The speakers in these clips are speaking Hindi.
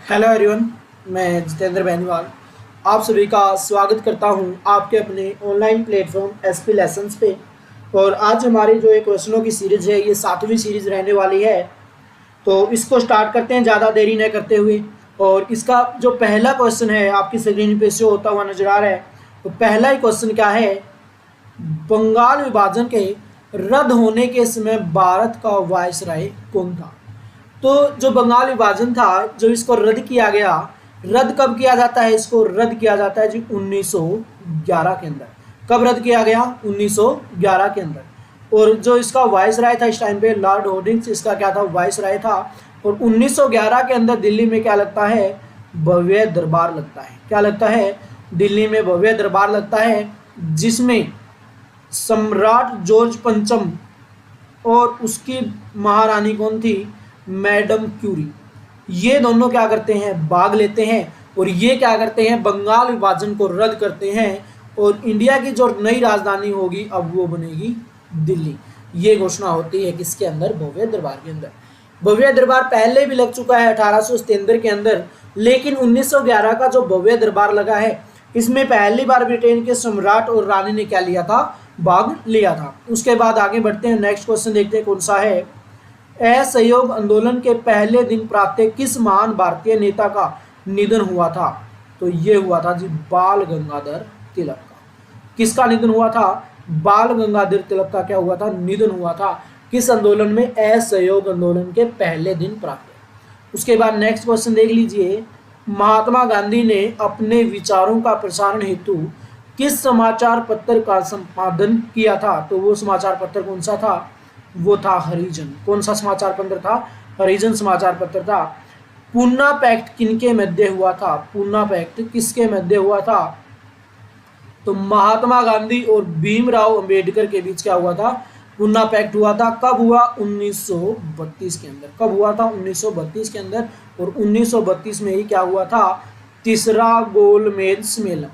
हेलो एवरीवन, मैं जितेंद्र बेनीवाल आप सभी का स्वागत करता हूं आपके अपने ऑनलाइन प्लेटफॉर्म एसपी लेसन्स पे। और आज हमारी जो एक क्वेश्चनों की सीरीज़ है, ये 7वीं सीरीज़ रहने वाली है। तो इसको स्टार्ट करते हैं ज़्यादा देरी न करते हुए। और इसका जो पहला क्वेश्चन है आपकी स्क्रीन पे शो होता हुआ नजर आ रहा है। तो पहला ही क्वेश्चन क्या है, बंगाल विभाजन के रद्द होने के समय भारत का वायसराय कौन था। तो जो बंगाल विभाजन था, जो इसको रद्द किया गया, रद्द कब किया जाता है, इसको रद्द किया जाता है जी 1911 के अंदर। कब रद्द किया गया? 1911 के अंदर। और जो इसका वाइस राय था इस टाइम पे, लॉर्ड होर्डिंग्स इसका क्या था, वाइस राय था। और 1911 के अंदर दिल्ली में क्या लगता है, भव्य दरबार लगता है। क्या लगता है? दिल्ली में भव्य दरबार लगता है, जिसमें सम्राट जॉर्ज पंचम और उसकी महारानी कौन थी, मैडम क्यूरी। ये दोनों क्या करते हैं, भाग लेते हैं। और ये क्या करते हैं, बंगाल विभाजन को रद्द करते हैं। और इंडिया की जो नई राजधानी होगी अब वो बनेगी दिल्ली। ये घोषणा होती है किसके अंदर, भव्य दरबार के अंदर। भव्य दरबार पहले भी लग चुका है 1877 के अंदर, लेकिन 1911 का जो भव्य दरबार लगा है, इसमें पहली बार ब्रिटेन के सम्राट और रानी ने क्या लिया था, भाग लिया था। उसके बाद आगे बढ़ते हैं, नेक्स्ट क्वेश्चन देखते हैं कौन सा है। असहयोग आंदोलन के पहले दिन प्रातः किस महान भारतीय नेता का निधन हुआ था। तो ये हुआ था जी बाल गंगाधर तिलक का। किसका निधन हुआ था? बाल गंगाधर तिलक का क्या हुआ था, निधन हुआ था। किस आंदोलन में? असहयोग आंदोलन के पहले दिन प्रातः। उसके बाद नेक्स्ट क्वेश्चन देख लीजिए, महात्मा गांधी ने अपने विचारों का प्रसारण हेतु किस समाचार पत्र का संपादन किया था। तो वो समाचार पत्र कौन सा था, वो था हरिजन। कौन सा समाचार पत्र था? हरिजन समाचार पत्र था। पूना पैक्ट किनके मध्य हुआ था? पूना पैक्ट किसके मध्य हुआ था? तो महात्मा गांधी और भीमराव अंबेडकर के बीच क्या हुआ था, पूना पैक्ट हुआ था। कब हुआ? 1932 के अंदर। कब हुआ था? 1932 के अंदर। और 1932 में ही क्या हुआ था, तीसरा गोलमेज सम्मेलन।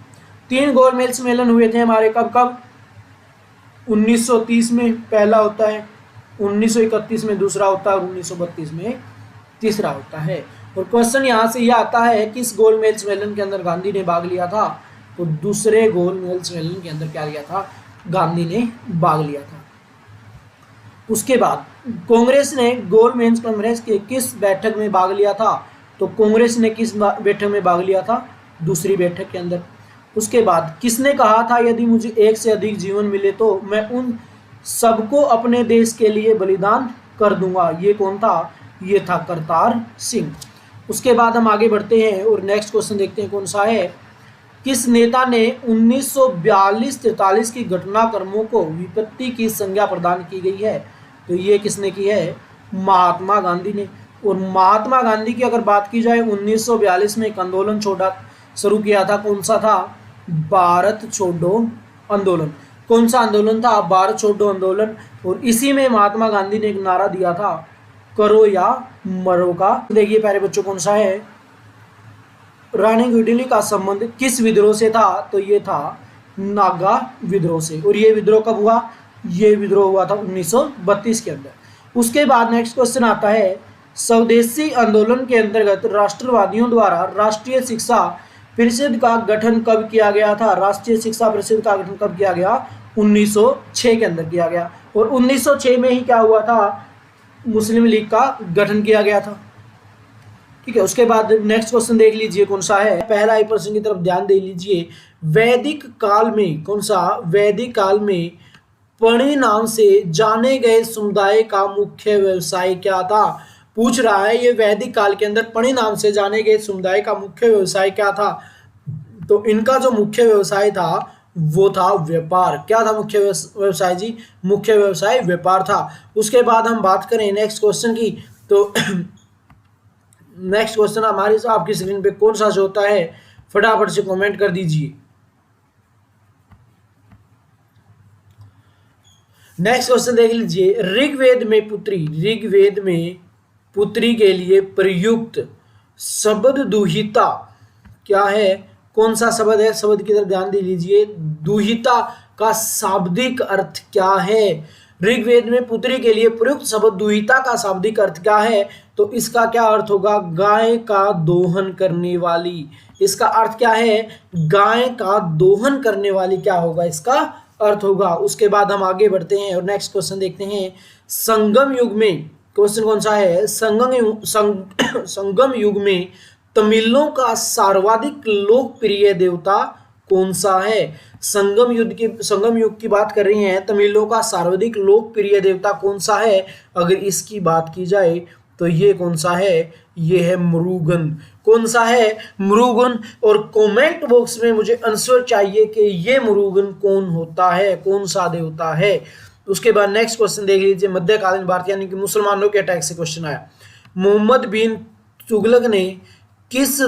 3 गोलमेज सम्मेलन हुए थे हमारे, कब कब? 1930 में पहला होता है, 1931 में दूसरा होता है, और 1932 में तीसरा होता है। और क्वेश्चन यहाँ से यह आता है, किस गोलमेज सम्मेलन के अंदर गांधी ने भाग लिया था। तो दूसरे गोलमेज सम्मेलन के अंदर क्या लिया था, गांधी ने भाग लिया था। उसके बाद कांग्रेस ने गोलमेज कांग्रेस के किस बैठक में भाग लिया था। तो कांग्रेस ने किस बैठक में भाग लिया था, दूसरी बैठक के अंदर। उसके बाद किसने कहा था, यदि मुझे एक से अधिक जीवन मिले तो मैं उन सबको अपने देश के लिए बलिदान कर दूंगा। ये कौन था, ये था करतार सिंह। उसके बाद हम आगे बढ़ते हैं और नेक्स्ट क्वेश्चन देखते हैं कौन सा है। किस नेता ने 1942-43 की घटनाक्रमों को विपत्ति की संज्ञा प्रदान की गई है। तो ये किसने की है, महात्मा गांधी ने। और महात्मा गांधी की अगर बात की जाए, 1942 में एक आंदोलन शुरू किया था। कौन सा था? भारत छोड़ो आंदोलन। कौन सा आंदोलन था? भारत छोड़ो आंदोलन। और इसी में महात्मा गांधी ने एक नारा दिया था, करो या मरो का। देखिए प्यारे बच्चों, कौन सा है, रानी गुडिली का संबंध किस विद्रोह से था। तो ये था नागा विद्रोह से। और ये विद्रोह कब हुआ? ये विद्रोह हुआ था 1932 के अंदर। उसके बाद नेक्स्ट क्वेश्चन आता है, स्वदेशी आंदोलन के अंतर्गत राष्ट्रवादियों द्वारा राष्ट्रीय शिक्षा परिषद का गठन कब किया गया था। राष्ट्रीय शिक्षा परिषद का गठन कब किया गया? 1906 के अंदर किया गया। और 1906 में ही क्या हुआ था, मुस्लिम लीग का गठन किया गया था। ठीक है। उसके बाद नेक्स्ट क्वेश्चन देख लीजिए कौन सा है। पहला ही प्रश्न की तरफ ध्यान दे लीजिए। वैदिक काल में, कौन सा, वैदिक काल में पणि नाम से जाने गए समुदाय का मुख्य व्यवसाय क्या था। पूछ रहा है ये वैदिक काल के अंदर पणि नाम से जाने गए समुदाय का मुख्य व्यवसाय क्या था। तो इनका जो मुख्य व्यवसाय था वो था व्यापार। क्या था मुख्य व्यवसाय जी? मुख्य व्यवसाय व्यापार था। उसके बाद हम बात करें नेक्स्ट क्वेश्चन की, तो नेक्स्ट क्वेश्चन हमारे आपकी स्क्रीन पे कौन सा जो होता है, फटाफट से कमेंट कर दीजिए। नेक्स्ट क्वेश्चन देख लीजिए, ऋग्वेद में पुत्री, ऋग्वेद में पुत्री के लिए प्रयुक्त शब्द दुहिता क्या है, कौन सा शब्द है? शब्द की तरफ ध्यान दे लीजिए। दुहिता का शाब्दिक अर्थ क्या है? ऋग्वेद में पुत्री के लिए प्रयुक्त शब्द दुहिता का शाब्दिक अर्थ क्या है? तो इसका क्या अर्थ होगा? गाय का दोहन करने वाली। इसका अर्थ क्या है? गाय का दोहन करने वाली क्या होगा इसका अर्थ होगा। उसके बाद हम आगे बढ़ते हैं और नेक्स्ट क्वेश्चन देखते हैं। संगम युग में, क्वेश्चन कौन सा है? संगम युग में तमिलों का सर्वाधिक लोकप्रिय देवता कौन सा है? संगम युग की बात कर रही हैं, तमिलों का सर्वाधिक लोकप्रिय देवता कौन सा है? अगर इसकी बात की जाए तो ये कौन सा है? ये है मुरुगन। कौन सा है? मुरुगन। और कमेंट बॉक्स में मुझे आंसर चाहिए कि ये मुरुगन कौन होता है, कौन सा देवता है। उसके बाद नेक्स्ट क्वेश्चन देख लीजिए। मध्यकालीन भारत यानी कि मुसलमानों के अटैक से क्वेश्चन आया। मोहम्मद बिन तुगलक ने किस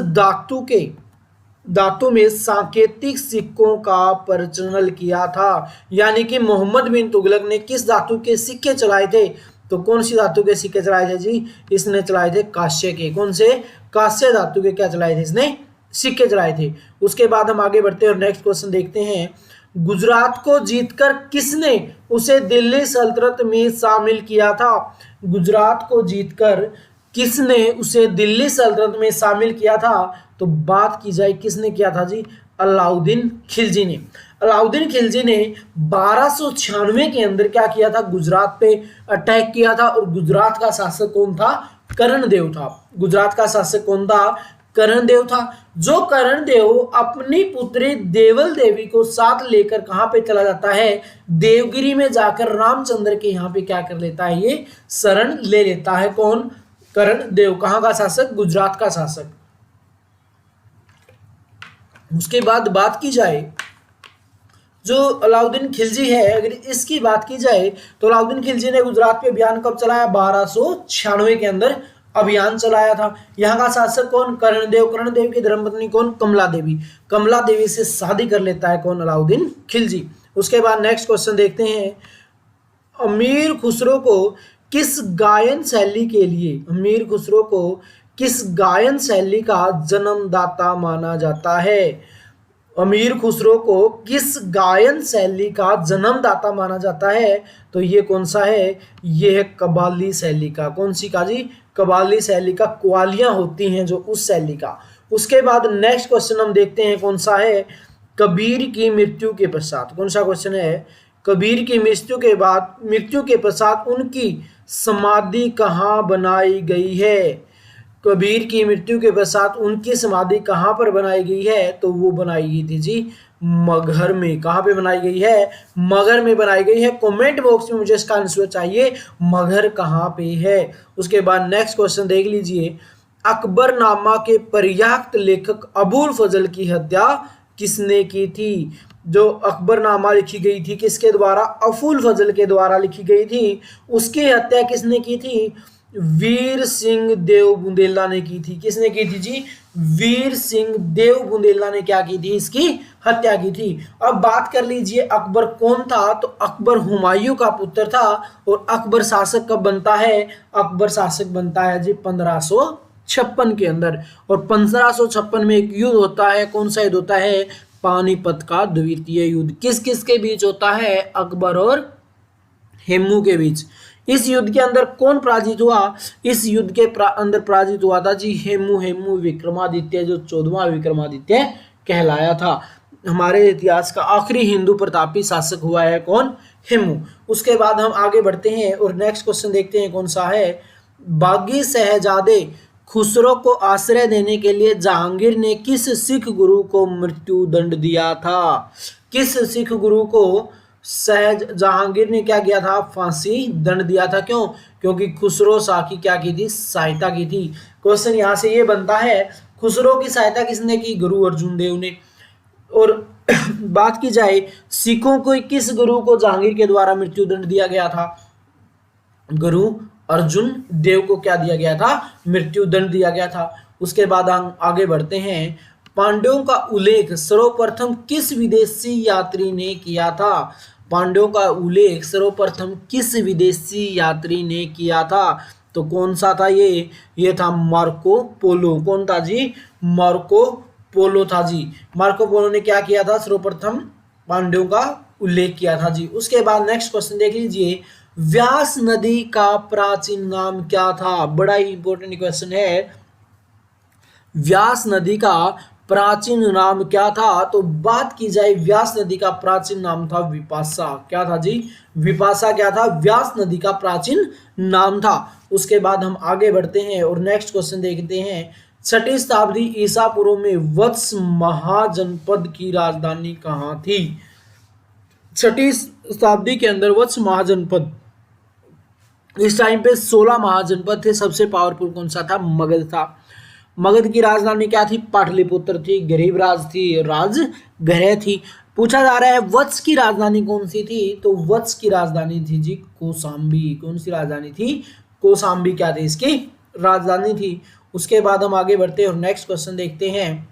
धातु में सांकेतिक सिक्कों का प्रचलन किया था? यानी कि मोहम्मद बिन तुगलक ने किस धातु के सिक्के चलाए थे? तो कौन सी धातु के सिक्के चलाए थे जी? इसने चलाए थे कांस्य के। कौन से? कांस्य धातु के क्या चलाए थे इसने? सिक्के चलाए थे। उसके बाद हम आगे बढ़ते हैं और नेक्स्ट क्वेश्चन देखते हैं। गुजरात को जीतकर किसने उसे दिल्ली सल्तनत में शामिल किया था? गुजरात को जीतकर किसने उसे दिल्ली सल्तनत में शामिल किया था? तो बात की जाए किसने किया था जी? अलाउद्दीन खिलजी ने। अलाउद्दीन खिलजी ने 1296 के अंदर क्या किया था? गुजरात पे अटैक किया था। और गुजरात का शासक कौन था? कर्णदेव था। गुजरात का शासक कौन था? कर्णदेव था। जो कर्णदेव अपनी पुत्री देवल देवी को साथ लेकर कहां पे चला जाता है? देवगिरी में जाकर रामचंद्र के यहाँ पे क्या कर लेता है? ये शरण ले लेता है। कौन? कर्णदेव। कहां का शासक? गुजरात का शासक। उसके बाद बात की जाए जो अलाउद्दीन खिलजी है, अगर इसकी बात की जाए तो अलाउद्दीन खिलजी ने गुजरात पे अभियान कब चलाया? 1296 के अंदर अभियान चलाया था। यहाँ का शासक कौन? कर्णदेव। कर्णदेव की धर्मपत्नी कौन? कमला देवी। कमला देवी से शादी कर लेता है कौन? अलाउद्दीन खिलजी। उसके बाद नेक्स्ट क्वेश्चन देखते हैं। अमीर खुसरो को किस गायन शैली के लिए, अमीर खुसरो को किस गायन शैली का जन्मदाता माना जाता है? अमीर खुसरो को किस गायन शैली का जन्मदाता माना जाता है? तो ये कौन सा है? ये है कव्वाली शैली का। कौन सी का जी? कव्वाली शैली का। कव्वालियां होती हैं जो उस शैली का। उसके बाद नेक्स्ट क्वेश्चन हम देखते हैं कौन सा है? कबीर की मृत्यु के पश्चात। कौन सा क्वेश्चन है? कबीर की मृत्यु के पश्चात उनकी समाधि कहाँ बनाई गई है? कबीर की मृत्यु के पश्चात उनकी समाधि कहाँ पर बनाई गई है? तो वो बनाई गई थी जी मगहर में। कहाँ पे बनाई गई है? मगहर में बनाई गई है। कमेंट बॉक्स में मुझे इसका आंसर चाहिए, मगहर कहाँ पे है। उसके बाद नेक्स्ट क्वेश्चन देख लीजिए। अकबरनामा के पर्याप्त लेखक अबुल फजल की हत्या किसने की थी? जो अकबरनामा लिखी गई थी किसके द्वारा? अबुल फजल के द्वारा लिखी गई थी। उसकी हत्या किसने की थी? वीर सिंह देव बुंदेला ने की थी। किसने की थी जी? वीर सिंह देव बुंदेला ने क्या की थी? इसकी हत्या की थी। अब बात कर लीजिए अकबर कौन था? तो अकबर हुमायूं का पुत्र था। और अकबर शासक कब बनता है? अकबर शासक बनता है जी 1556 के अंदर। और 1556 में एक युद्ध होता है। कौन सा युद्ध होता है? पानीपत का द्वितीय युद्ध। किस किस के बीच होता है? अकबर और हेमू के बीच। इस युद्ध के अंदर कौन पराजित हुआ? इस युद्ध के अंदर पराजित हुआ था जी हेमू विक्रमादित्य, जो 14वां विक्रमादित्य कहलाया था। हमारे इतिहास का आखिरी हिंदू प्रतापी शासक हुआ है कौन? हेमू। उसके बाद हम आगे बढ़ते हैं और नेक्स्ट क्वेश्चन देखते हैं कौन सा है? बागी शहजादे खुसरो को आश्रय देने के लिए जहांगीर ने किस सिख गुरु को मृत्यु दंड दिया था? किस सिख गुरु को जहांगीर ने क्या किया था? फांसी दंड दिया था। क्यों? क्योंकि खुसरो शाह की क्या की थी? सहायता की थी। क्वेश्चन यहाँ से ये बनता है, खुसरो की सहायता किसने की? गुरु अर्जुन देव ने। और बात की जाए सिखों को किस गुरु को जहांगीर के द्वारा मृत्यु दंड दिया गया था? गुरु अर्जुन देव को क्या दिया गया था? मृत्यु दंड दिया गया था। उसके बाद हम आगे बढ़ते हैं। पांड्यों का उल्लेख सर्वप्रथम किस विदेशी यात्री ने किया था? पांड्यों का उल्लेख सर्वप्रथम किस विदेशी यात्री ने किया था? तो कौन सा था ये? ये था मार्को पोलो। कौन था जी? मार्को पोलो था जी। मार्को पोलो ने क्या किया था? सर्वप्रथम पांड्यों का उल्लेख किया था जी। उसके बाद नेक्स्ट क्वेश्चन देख लीजिए। व्यास नदी का प्राचीन नाम क्या था? बड़ा ही इंपॉर्टेंट क्वेश्चन है। व्यास नदी का प्राचीन नाम क्या था? तो बात की जाए व्यास नदी का प्राचीन नाम था विपाशा। क्या था जी? विपाशा क्या था? व्यास नदी का प्राचीन नाम था। उसके बाद हम आगे बढ़ते हैं और नेक्स्ट क्वेश्चन देखते हैं। 6ठी शताब्दी ईसा पूर्व में वत्स महाजनपद की राजधानी कहाँ थी? 6ठी शताब्दी के अंदर वत्स महाजनपद, इस टाइम पे 16 महाजनपद थे। सबसे पावरफुल कौन सा था? मगध था। मगध की राजधानी क्या थी? पाटलिपुत्र थी। गरीब राज थी, राजगृह थी। पूछा जा रहा है वत्स की राजधानी कौन सी थी? तो वत्स की राजधानी थी जी कौशाम्बी। कौन सी राजधानी थी? कौशाम्बी क्या थी? इसकी राजधानी थी। उसके बाद हम आगे बढ़ते हैं और नेक्स्ट क्वेश्चन देखते हैं।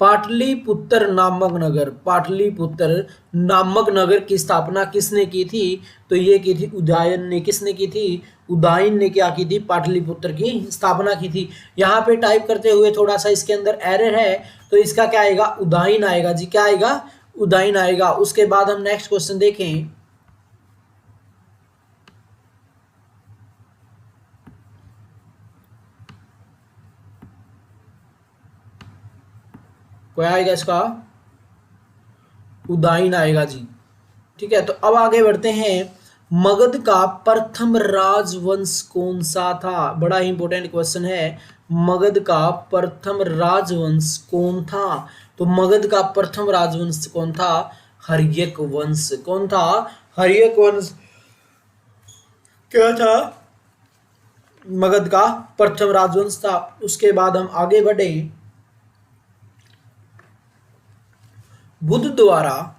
पाटलिपुत्र नामक नगर, पाटलिपुत्र नामक नगर की स्थापना किसने की थी? तो ये की थी उदयन ने। किसने की थी? उदयन ने क्या की थी? पाटलिपुत्र की स्थापना की थी। यहाँ पे टाइप करते हुए थोड़ा सा इसके अंदर एरर है, तो इसका क्या आएगा? उदयन आएगा जी। क्या आएगा? उदयन आएगा। उसके बाद हम नेक्स्ट क्वेश्चन देखें। क्या आएगा इसका? उदयन आएगा जी। ठीक है, तो अब आगे बढ़ते हैं। मगध का प्रथम राजवंश कौन सा था? बड़ा ही इंपॉर्टेंट क्वेश्चन है। मगध का प्रथम राजवंश कौन था? तो मगध का प्रथम राजवंश कौन था? हर्यक वंश। कौन था? हर्यक वंश क्या था? मगध का प्रथम राजवंश था। उसके बाद हम आगे बढ़े। बुद्ध द्वारा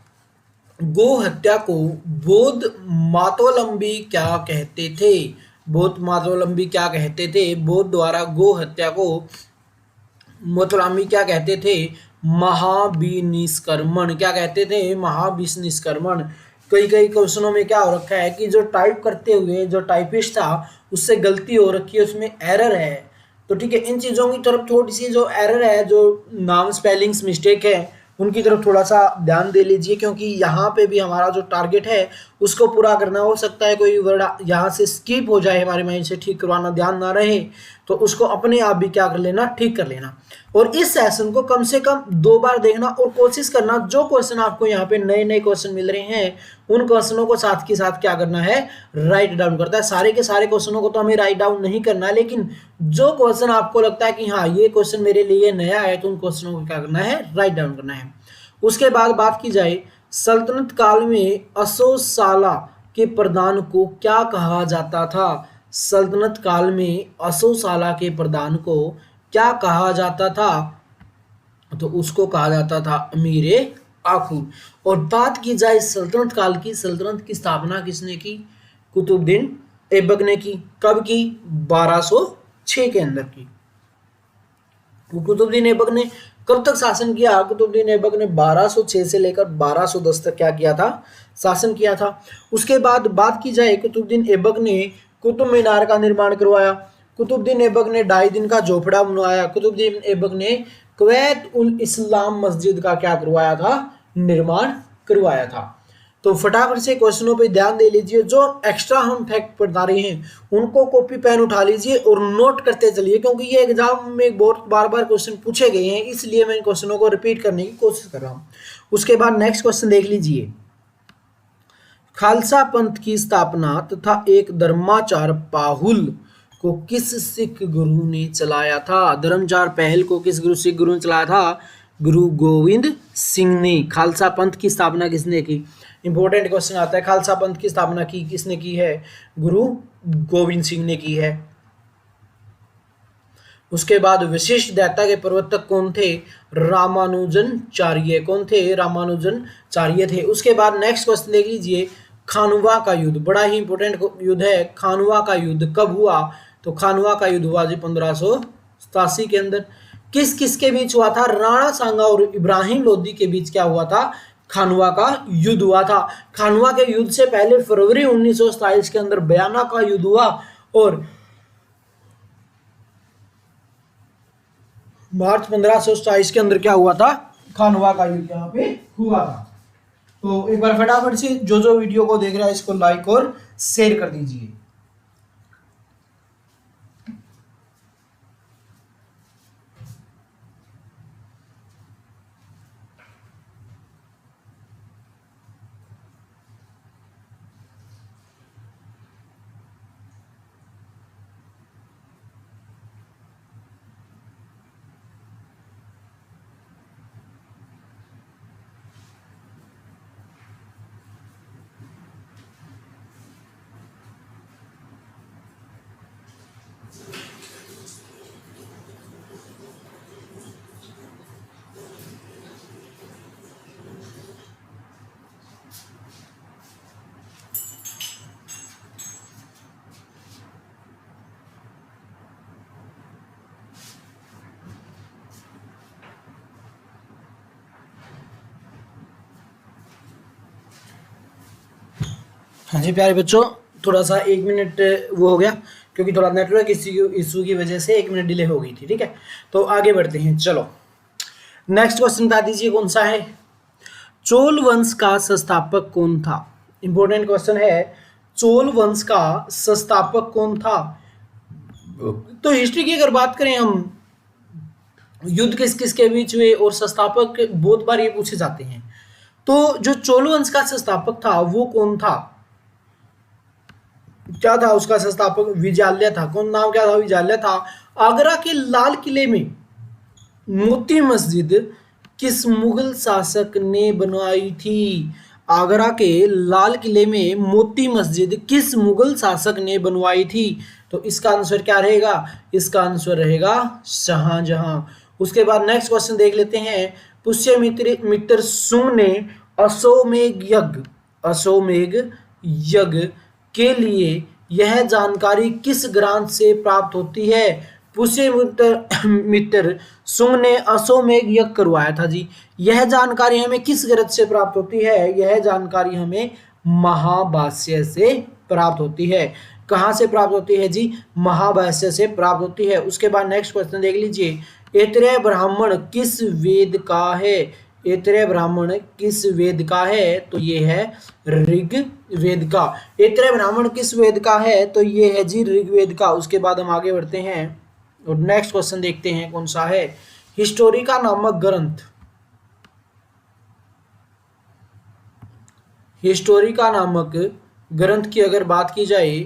गो हत्या को बौद्ध मातोलंबी क्या कहते थे? बौद्ध मातोलंबी क्या कहते थे? बौद्ध द्वारा गो हत्या को मातोलंबी क्या कहते थे? महाविनिष्क्रमण। क्या कहते थे? महाविनिष्क्रमण। कई कई क्वेश्चनों में क्या हो रखा है कि जो टाइप करते हुए जो टाइपिस्ट था उससे गलती हो रखी है, उसमें एरर है। तो ठीक है, इन चीज़ों की तरफ थोड़ी सी जो एरर है, जो नाम स्पेलिंग्स मिस्टेक है, उनकी तरफ थोड़ा सा ध्यान दे लीजिए, क्योंकि यहाँ पे भी हमारा जो टारगेट है उसको पूरा करना। हो सकता है कोई वर्ड यहाँ से स्किप हो जाए, हमारे माइंड से ठीक करवाना ध्यान ना रहे, तो उसको अपने आप भी क्या कर लेना? ठीक कर लेना। और इस सेशन को कम से कम 2 बार देखना और कोशिश करना जो क्वेश्चन आपको यहाँ पे नए नए क्वेश्चन मिल रहे हैं उन क्वेश्चनों को साथ के साथ क्या करना है? राइट डाउन करता है। सारे के सारे क्वेश्चनों को तो हमें राइट डाउन नहीं करना है, लेकिन जो क्वेश्चन आपको लगता है कि हाँ ये क्वेश्चन मेरे लिए नया है, तो उन क्वेश्चनों को क्या करना है? राइट डाउन करना है। उसके बाद बात की जाए, सल्तनत काल में अशोक के प्रधान को क्या कहा जाता था? सल्तनत काल में अशोक के प्रधान को क्या कहा जाता था? तो उसको कहा जाता था अमीरे आखू। और बात की जाए सल्तनत काल की, सल्तनत की स्थापना किसने की? कुतुबुद्दीन ऐबक ने की। कब की? 1206 के अंदर की। कुतुबुद्दीन ऐबक ने कब तक शासन किया? कुतुबुद्दीन ऐबक ने 1206 से लेकर 1210 तक क्या किया था? शासन किया था। उसके बाद बात की जाए, कुतुबुद्दीन ऐबक ने कुतुब मीनार का निर्माण करवाया। कुतुबुद्दीन ऐबक ने 2.5 दिन का झोपड़ा बनवाया। कुतुबुद्दीन ऐबक ने कुवैत उल इस्लाम मस्जिद का क्या करवाया था? निर्माण करवाया था। तो फटाफट से क्वेश्चनों पे ध्यान दे लीजिए। जो एक्स्ट्रा हम फैक्ट बता रहे हैं उनको कॉपी पेन उठा लीजिए और नोट करते चलिए, क्योंकि ये एग्जाम में बहुत बार बार क्वेश्चन पूछे गए हैं, इसलिए मैं इन क्वेश्चनों को रिपीट करने की कोशिश कर रहा हूँ। उसके बाद नेक्स्ट क्वेश्चन देख लीजिए। खालसा पंथ की स्थापना तथा एक धर्माचार पाहुल को किस सिख गुरु ने चलाया था? धर्माचार पहल को किस सिख गुरु ने चलाया था? गुरु गोविंद सिंह ने। खालसा पंथ की स्थापना किसने की? इंपॉर्टेंट क्वेश्चन आता है, खालसा पंथ की स्थापना की किसने की है? गुरु गोविंद सिंह ने की है। उसके बाद विशिष्ट दयाता के प्रवर्तक कौन थे? रामानुजनाचार्य। कौन थे? रामानुजनाचार्य थे। उसके बाद नेक्स्ट क्वेश्चन देख लीजिए। खानवा का युद्ध, बड़ा ही इंपॉर्टेंट युद्ध है। खानवा का युद्ध कब हुआ? तो खानवा का युद्ध हुआ जी 1587 के अंदर। किस किस के बीच हुआ था? राणा सांगा और इब्राहिम लोदी के बीच क्या हुआ था? खानवा का युद्ध हुआ था। खानवा के युद्ध से पहले फरवरी 1927 के अंदर बयाना का युद्ध हुआ और मार्च 1527 के अंदर क्या हुआ था? खानवा का युद्ध यहाँ पे हुआ था। तो एक बार फटाफट से जो जो वीडियो को देख रहा है इसको लाइक और शेयर कर दीजिए। हाँ जी प्यारे बच्चों, थोड़ा सा 1 मिनट वो हो गया क्योंकि थोड़ा नेटवर्क इशू की वजह से 1 मिनट डिले हो गई थी। ठीक है, तो आगे बढ़ते हैं। चलो नेक्स्ट क्वेश्चन बता दीजिए कौन सा है। चोल वंश का संस्थापक कौन था? इंपॉर्टेंट क्वेश्चन है। चोल वंश का संस्थापक कौन था? तो हिस्ट्री की अगर बात करें हम, युद्ध किस किस के बीच हुए और संस्थापक बहुत बार ये पूछे जाते हैं। तो जो चोल वंश का संस्थापक था वो कौन था? क्या था उसका संस्थापक? विजाल्य था। कौन, नाम क्या था? विजाल्य था। आगरा के लाल किले में मोती मस्जिद किस मुगल शासक ने बनवाई थी? आगरा के लाल किले में मोती मस्जिद किस मुगल शासक ने बनवाई थी? तो इसका आंसर क्या रहेगा? इसका आंसर रहेगा शाहजहां। उसके बाद नेक्स्ट क्वेश्चन देख लेते हैं। पुष्यमित्र मित्र सुंग ने अश्वमेध यज्ञ के लिए यह जानकारी किस ग्रंथ से प्राप्त होती है? पुष्यमित्र मित्र सुंग ने अश्वमेध यज्ञ करवाया था जी। यह जानकारी हमें किस ग्रंथ से प्राप्त होती है? यह जानकारी हमें महाभाष्य से प्राप्त होती है। कहाँ से प्राप्त होती है जी? महाभाष्य से प्राप्त होती है। उसके बाद नेक्स्ट क्वेश्चन देख लीजिए। ऐतरेय ब्राह्मण किस वेद का है? ऐतरेय ब्राह्मण किस वेद का है? तो ये है ऋग्वेद का। ऐतरेय ब्राह्मण किस वेद का है? तो ये है जी ऋग्वेद का। उसके बाद हम आगे बढ़ते हैं और नेक्स्ट क्वेश्चन देखते हैं कौन सा है। हिस्टोरिका नामक ग्रंथ, हिस्टोरिका नामक ग्रंथ की अगर बात की जाए,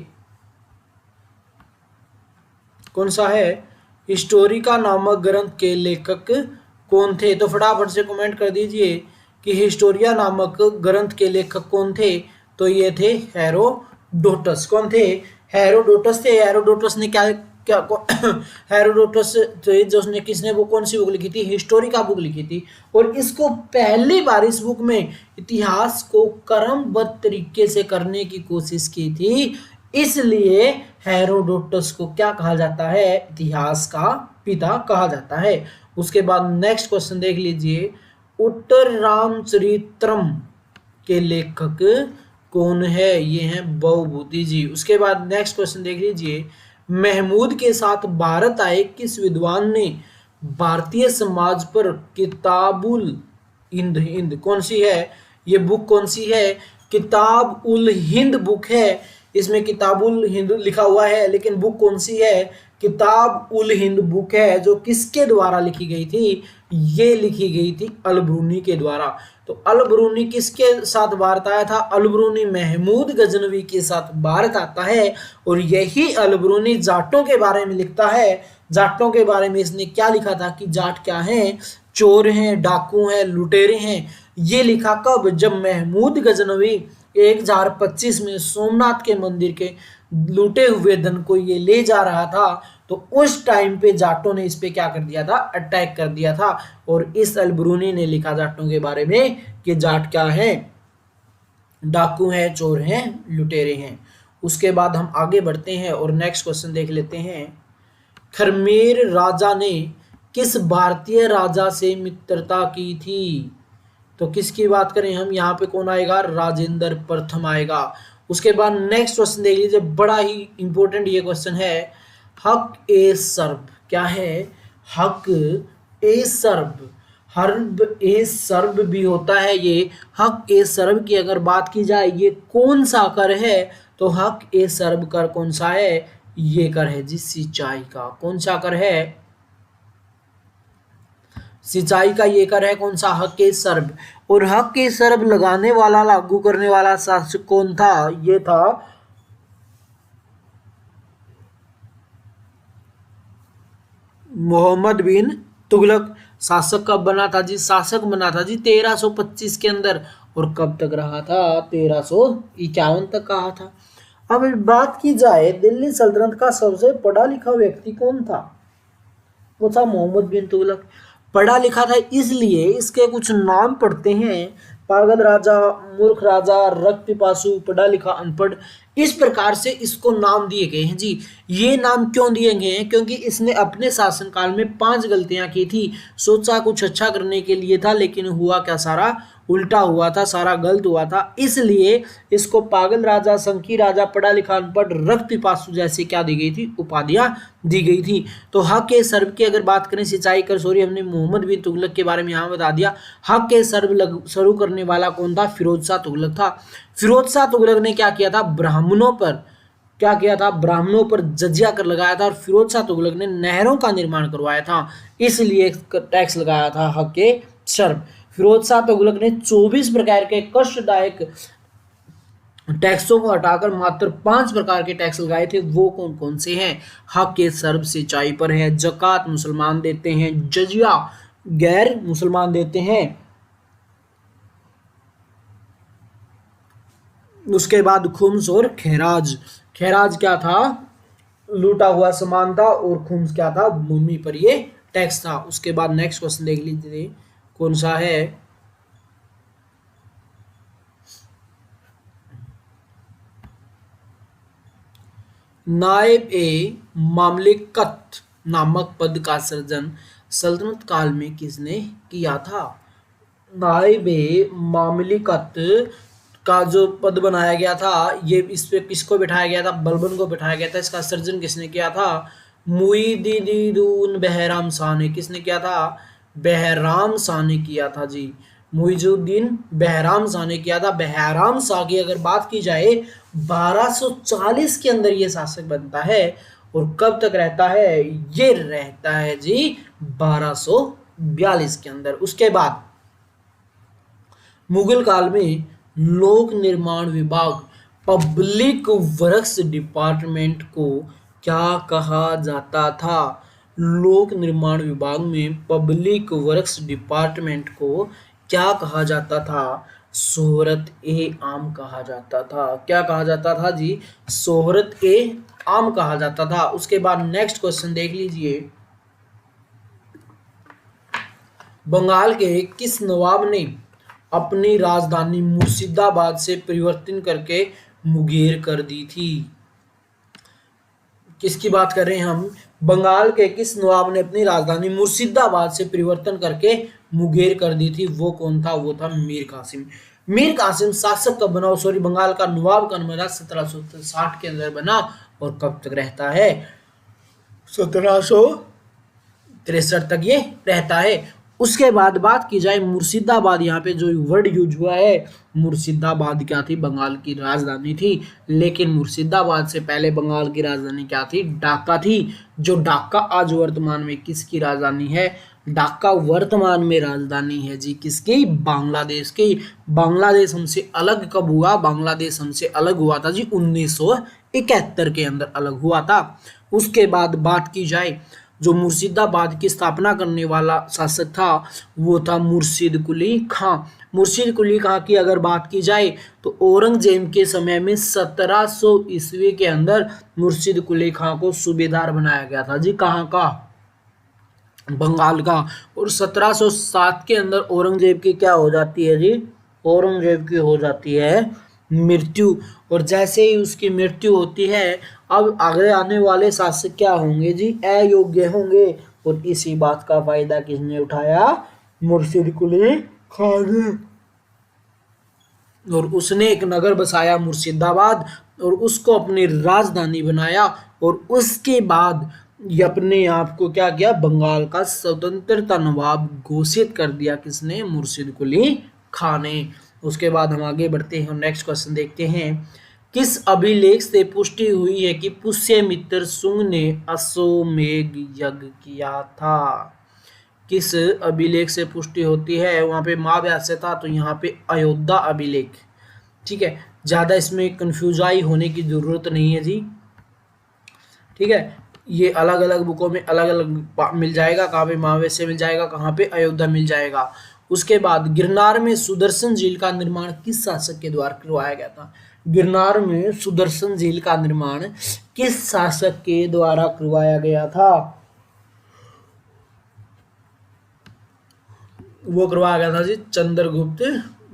कौन सा है? हिस्टोरिका नामक ग्रंथ के लेखक कौन थे? तो फटाफट से कमेंट कर दीजिए कि हिस्टोरिया नामक ग्रंथ के लेखक कौन थे? तो ये थे हेरोडोटस। कौन थे? हेरोडोटस थे। हेरोडोटस ने क्या क्या हेरोडोटस थे जो उसने, किसने, वो कौन सी बुक लिखी थी? हिस्टोरिका बुक लिखी थी। और इसको पहली बार इस बुक में इतिहास को क्रमबद्ध तरीके से करने की कोशिश की थी, इसलिए हेरोडोटस को क्या कहा जाता है? इतिहास का पिता कहा जाता है। उसके बाद नेक्स्ट क्वेश्चन देख लीजिए। उत्तर रामचरित्रम के लेखक कौन है? ये हैं बहुभूति जी। उसके बाद नेक्स्ट क्वेश्चन देख लीजिए। महमूद के साथ भारत आए किस विद्वान ने भारतीय समाज पर किताबुल हिंद, कौन सी है ये बुक? कौन सी है? किताब उल हिंद बुक है। इसमें किताबुल हिंद लिखा हुआ है, लेकिन बुक कौन सी है? किताब उल हिंद बुक है। जो किसके द्वारा लिखी गई थी? ये लिखी गई थी अलबरूनी के द्वारा। तो अलबरूनी किसके साथ भारत आया था? अलबरूनी महमूद गजनवी के साथ भारत आता है। और यही अलबरूनी जाटों के बारे में लिखता है। जाटों के बारे में इसने क्या लिखा था कि जाट क्या हैं? चोर हैं, डाकू हैं, लुटेरे हैं। ये लिखा कब? जब महमूद गजनवी 1025 में सोमनाथ के मंदिर के लूटे हुए धन को ये ले जा रहा था, तो उस टाइम पे जाटों ने इस पे क्या कर दिया था? अटैक कर दिया था। और इस अलबरूनी ने लिखा जाटों के बारे में कि जाट क्या है? डाकू हैं, चोर हैं, लुटेरे हैं। उसके बाद हम आगे बढ़ते हैं और नेक्स्ट क्वेश्चन देख लेते हैं। खरमेर राजा ने किस भारतीय राजा से मित्रता की थी? तो किसकी बात करें हम यहाँ पे? कौन आएगा? राजेंद्र प्रथम आएगा। उसके बाद नेक्स्ट क्वेश्चन देख लीजिए, बड़ा ही इंपॉर्टेंट ये क्वेश्चन है। हक ए सर्ब क्या है? हक ए सर्ब, हर्ब ए सर्ब भी होता है ये। हक ए सर्ब की अगर बात की जाए ये कौन सा कर है, तो हक ए सर्ब कर कौन सा है, ये कर है जी सिंचाई का। कौन सा कर है, सिंचाई का ये कर है कौन सा, हक ए सर्ब। और हक ए सर्ब लगाने वाला, लागू करने वाला शासक कौन था, ये था मोहम्मद बिन तुगलक। शासक कब बना था जी, शासक बना था जी 1325 के अंदर। और कब तक रहा था, 1351 तक कहा था। अब बात की जाए दिल्ली सल्तनत का सबसे पढ़ा लिखा व्यक्ति कौन था, वो था मोहम्मद बिन तुगलक। पढ़ा लिखा था इसलिए इसके कुछ नाम पढ़ते हैं, पागल राजा, मूर्ख राजा, रक्त पिपासु, पढ़ा लिखा, अनपढ़, इस प्रकार से इसको नाम दिए गए हैं जी। ये नाम क्यों दिए गए हैं, क्योंकि इसने अपने शासनकाल में 5 गलतियां की थी। सोचा कुछ अच्छा करने के लिए था, लेकिन हुआ क्या, सारा उल्टा हुआ था, सारा गलत हुआ था। इसलिए इसको पागल राजा, संकी राजा, पढ़ा लिखा, अनपढ़, रक्त पिपासु जैसे क्या दी गई थी, उपाधियां दी गई थी। तो हक के सर्ब की अगर बात करें, सिंचाई कर, सॉरी हमने मोहम्मद बिन तुगलक के बारे में यहाँ बता दिया। हक के सर्ब शुरू करने वाला कौन था, फिरोज शाह तुगलक था। फिरोज शाह तुगलक ने क्या किया था, ब्राह्मणों पर क्या किया था, ब्राह्मणों पर जजिया कर लगाया था। और फिरोज शाह तुगलक ने नहरों का निर्माण करवाया था, इसलिए टैक्स लगाया था हक के सर्ब। फिरोज शाह तुगलक ने 24 प्रकार के कष्टदायक टैक्सों को हटाकर मात्र 5 प्रकार के टैक्स लगाए थे। वो कौन कौन से हैं, हक के सर्ब सिंचाई पर है, जकात मुसलमान देते हैं, जजिया गैर मुसलमान देते हैं, उसके बाद खुम्स और खैराज। खैराज क्या था, लूटा हुआ सामान था, और खुम्स क्या था, भूमि पर ये टैक्स था। उसके बाद नेक्स्ट क्वेश्चन देख लीजिए कौन सा है, नायब ए मामलिकत नामक पद का सृजन सल्तनत काल में किसने किया था। नायब ए मामलिकत का जो पद बनाया गया था, ये इस पे किसको बिठाया गया था, बलबन को बिठाया गया था। इसका सर्जन किसने किया था, मुईदुद्दीन बहराम शाह ने। किसने किया था, बहराम शाह ने किया था जी। मुईजुद्दीन बहराम शाह ने किया था। बहराम शाह की अगर बात की जाए 1240 के अंदर ये शासक बनता है, और कब तक रहता है, ये रहता है जी 1242 के अंदर। उसके बाद मुगल काल में लोक निर्माण विभाग, पब्लिक वर्क्स डिपार्टमेंट को क्या कहा जाता था। लोक निर्माण विभाग में पब्लिक वर्क्स डिपार्टमेंट को क्या कहा जाता था, शोहरत ए आम कहा जाता था। क्या कहा जाता था जी, शोहरत ए आम कहा जाता था। उसके बाद नेक्स्ट क्वेश्चन देख लीजिए, बंगाल के किस नवाब ने अपनी राजधानी मुर्शिदाबाद से परिवर्तन करके मुंगेर कर दी थी। किसकी बात कर रहे हैं हम, बंगाल के किस नवाब ने अपनी राजधानी मुर्शिदाबाद से परिवर्तन करके मुंगेर कर दी थी, वो कौन था, वो था मीर कासिम। मीर कासिम शासक कब बना, सॉरी बंगाल का नवाब कब बना, 1760 के अंदर बना। और कब तक रहता है, 1763 तक ये रहता है। उसके बाद बात की जाए मुर्शिदाबाद, यहाँ पे जो वर्ड यूज हुआ है, मुर्शिदाबाद क्या थी, बंगाल की राजधानी थी। लेकिन मुर्शिदाबाद से पहले बंगाल की राजधानी क्या थी, ढाका थी। जो ढाका आज वर्तमान में किसकी राजधानी है, ढाका वर्तमान में राजधानी है जी किसकी, बांग्लादेश की। बांग्लादेश हमसे अलग कब हुआ, बांग्लादेश हमसे अलग हुआ था जी 1971 के अंदर अलग हुआ था। उसके बाद बात की जाए जो मुर्शिदाबाद की स्थापना करने वाला शासक था, वो था मुर्शिद कुली खां। मुर्शिद कुली खां की अगर बात की जाए तो औरंगजेब के समय में 1700 ईस्वी के अंदर मुर्शिद कुली खां को सूबेदार बनाया गया था जी, कहाँ का, बंगाल का। और 1707 के अंदर औरंगजेब की क्या हो जाती है जी, औरंगजेब की हो जाती है मृत्यु। और जैसे ही उसकी मृत्यु होती है, अब आगे आने वाले शासक क्या होंगे जी, अयोग्य होंगे। और इसी बात का फायदा किसने उठाया, मुर्शिद कुली खां ने। और उसने एक नगर बसाया मुर्शिदाबाद, और उसको अपनी राजधानी बनाया। और उसके बाद ये अपने आप को क्या किया, बंगाल का स्वतंत्रता नवाब घोषित कर दिया, किसने, मुर्शिद कुली खां ने। उसके बाद हम आगे बढ़ते हैं और नेक्स्ट क्वेश्चन देखते हैं। किस अभिलेख से पुष्टि हुई है कि पुष्यमित्र शुंग ने अश्वमेध यज्ञ किया था? किस अभिलेख से पुष्टि होती है? वहां पे महाव्यास से था, तो यहाँ पे अयोध्या अभिलेख। ठीक है, ज्यादा इसमें कंफ्यूजाई होने की जरूरत नहीं है जी। ठीक है, ये अलग अलग बुकों में अलग अलग मिल जाएगा, कहाँ पे महावेश से मिल जाएगा, कहाँ पे अयोध्या मिल जाएगा। उसके बाद गिरनार में सुदर्शन झील का निर्माण किस शासक के द्वारा करवाया गया था? गिरनार में सुदर्शन झील का निर्माण किस शासक के द्वारा करवाया गया था? वो करवाया गया था जी चंद्रगुप्त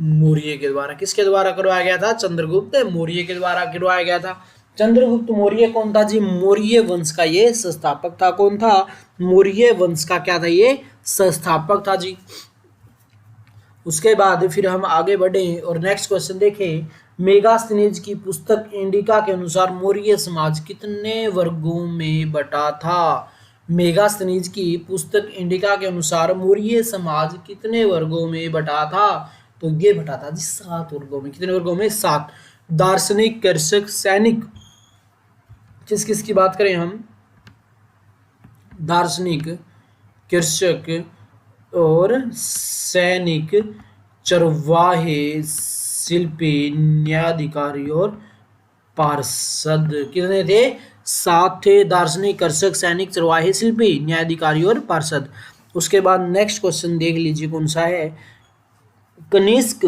मौर्य के द्वारा। किसके द्वारा करवाया गया था? चंद्रगुप्त मौर्य के द्वारा करवाया गया था। चंद्रगुप्त मौर्य कौन था जी? मौर्य वंश का ये संस्थापक था। कौन था? मौर्य वंश का क्या था? ये संस्थापक था जी। उसके बाद फिर हम आगे बढ़े और नेक्स्ट क्वेश्चन देखें। मेगास्थनीज की पुस्तक इंडिका के अनुसार मौर्य समाज कितने वर्गों में बटा था? मेगास्थनीज की पुस्तक इंडिका के अनुसार मौर्य समाज कितने वर्गों में बटा था? तो ये बटा था जी 7 वर्गों में। कितने वर्गों में? 7। दार्शनिक, कृषक, सैनिक, किस किस की बात करें हम? दार्शनिक, कृषक और सैनिक, चरवाहे, शिल्पी, न्यायाधिकारी और पार्षद। कितने थे? 7 थे। दार्शनिक, कृषक, सैनिक, चरवाहे, शिल्पी, न्यायाधिकारी और पार्षद। उसके बाद नेक्स्ट क्वेश्चन देख लीजिए कौन सा है। कनिष्क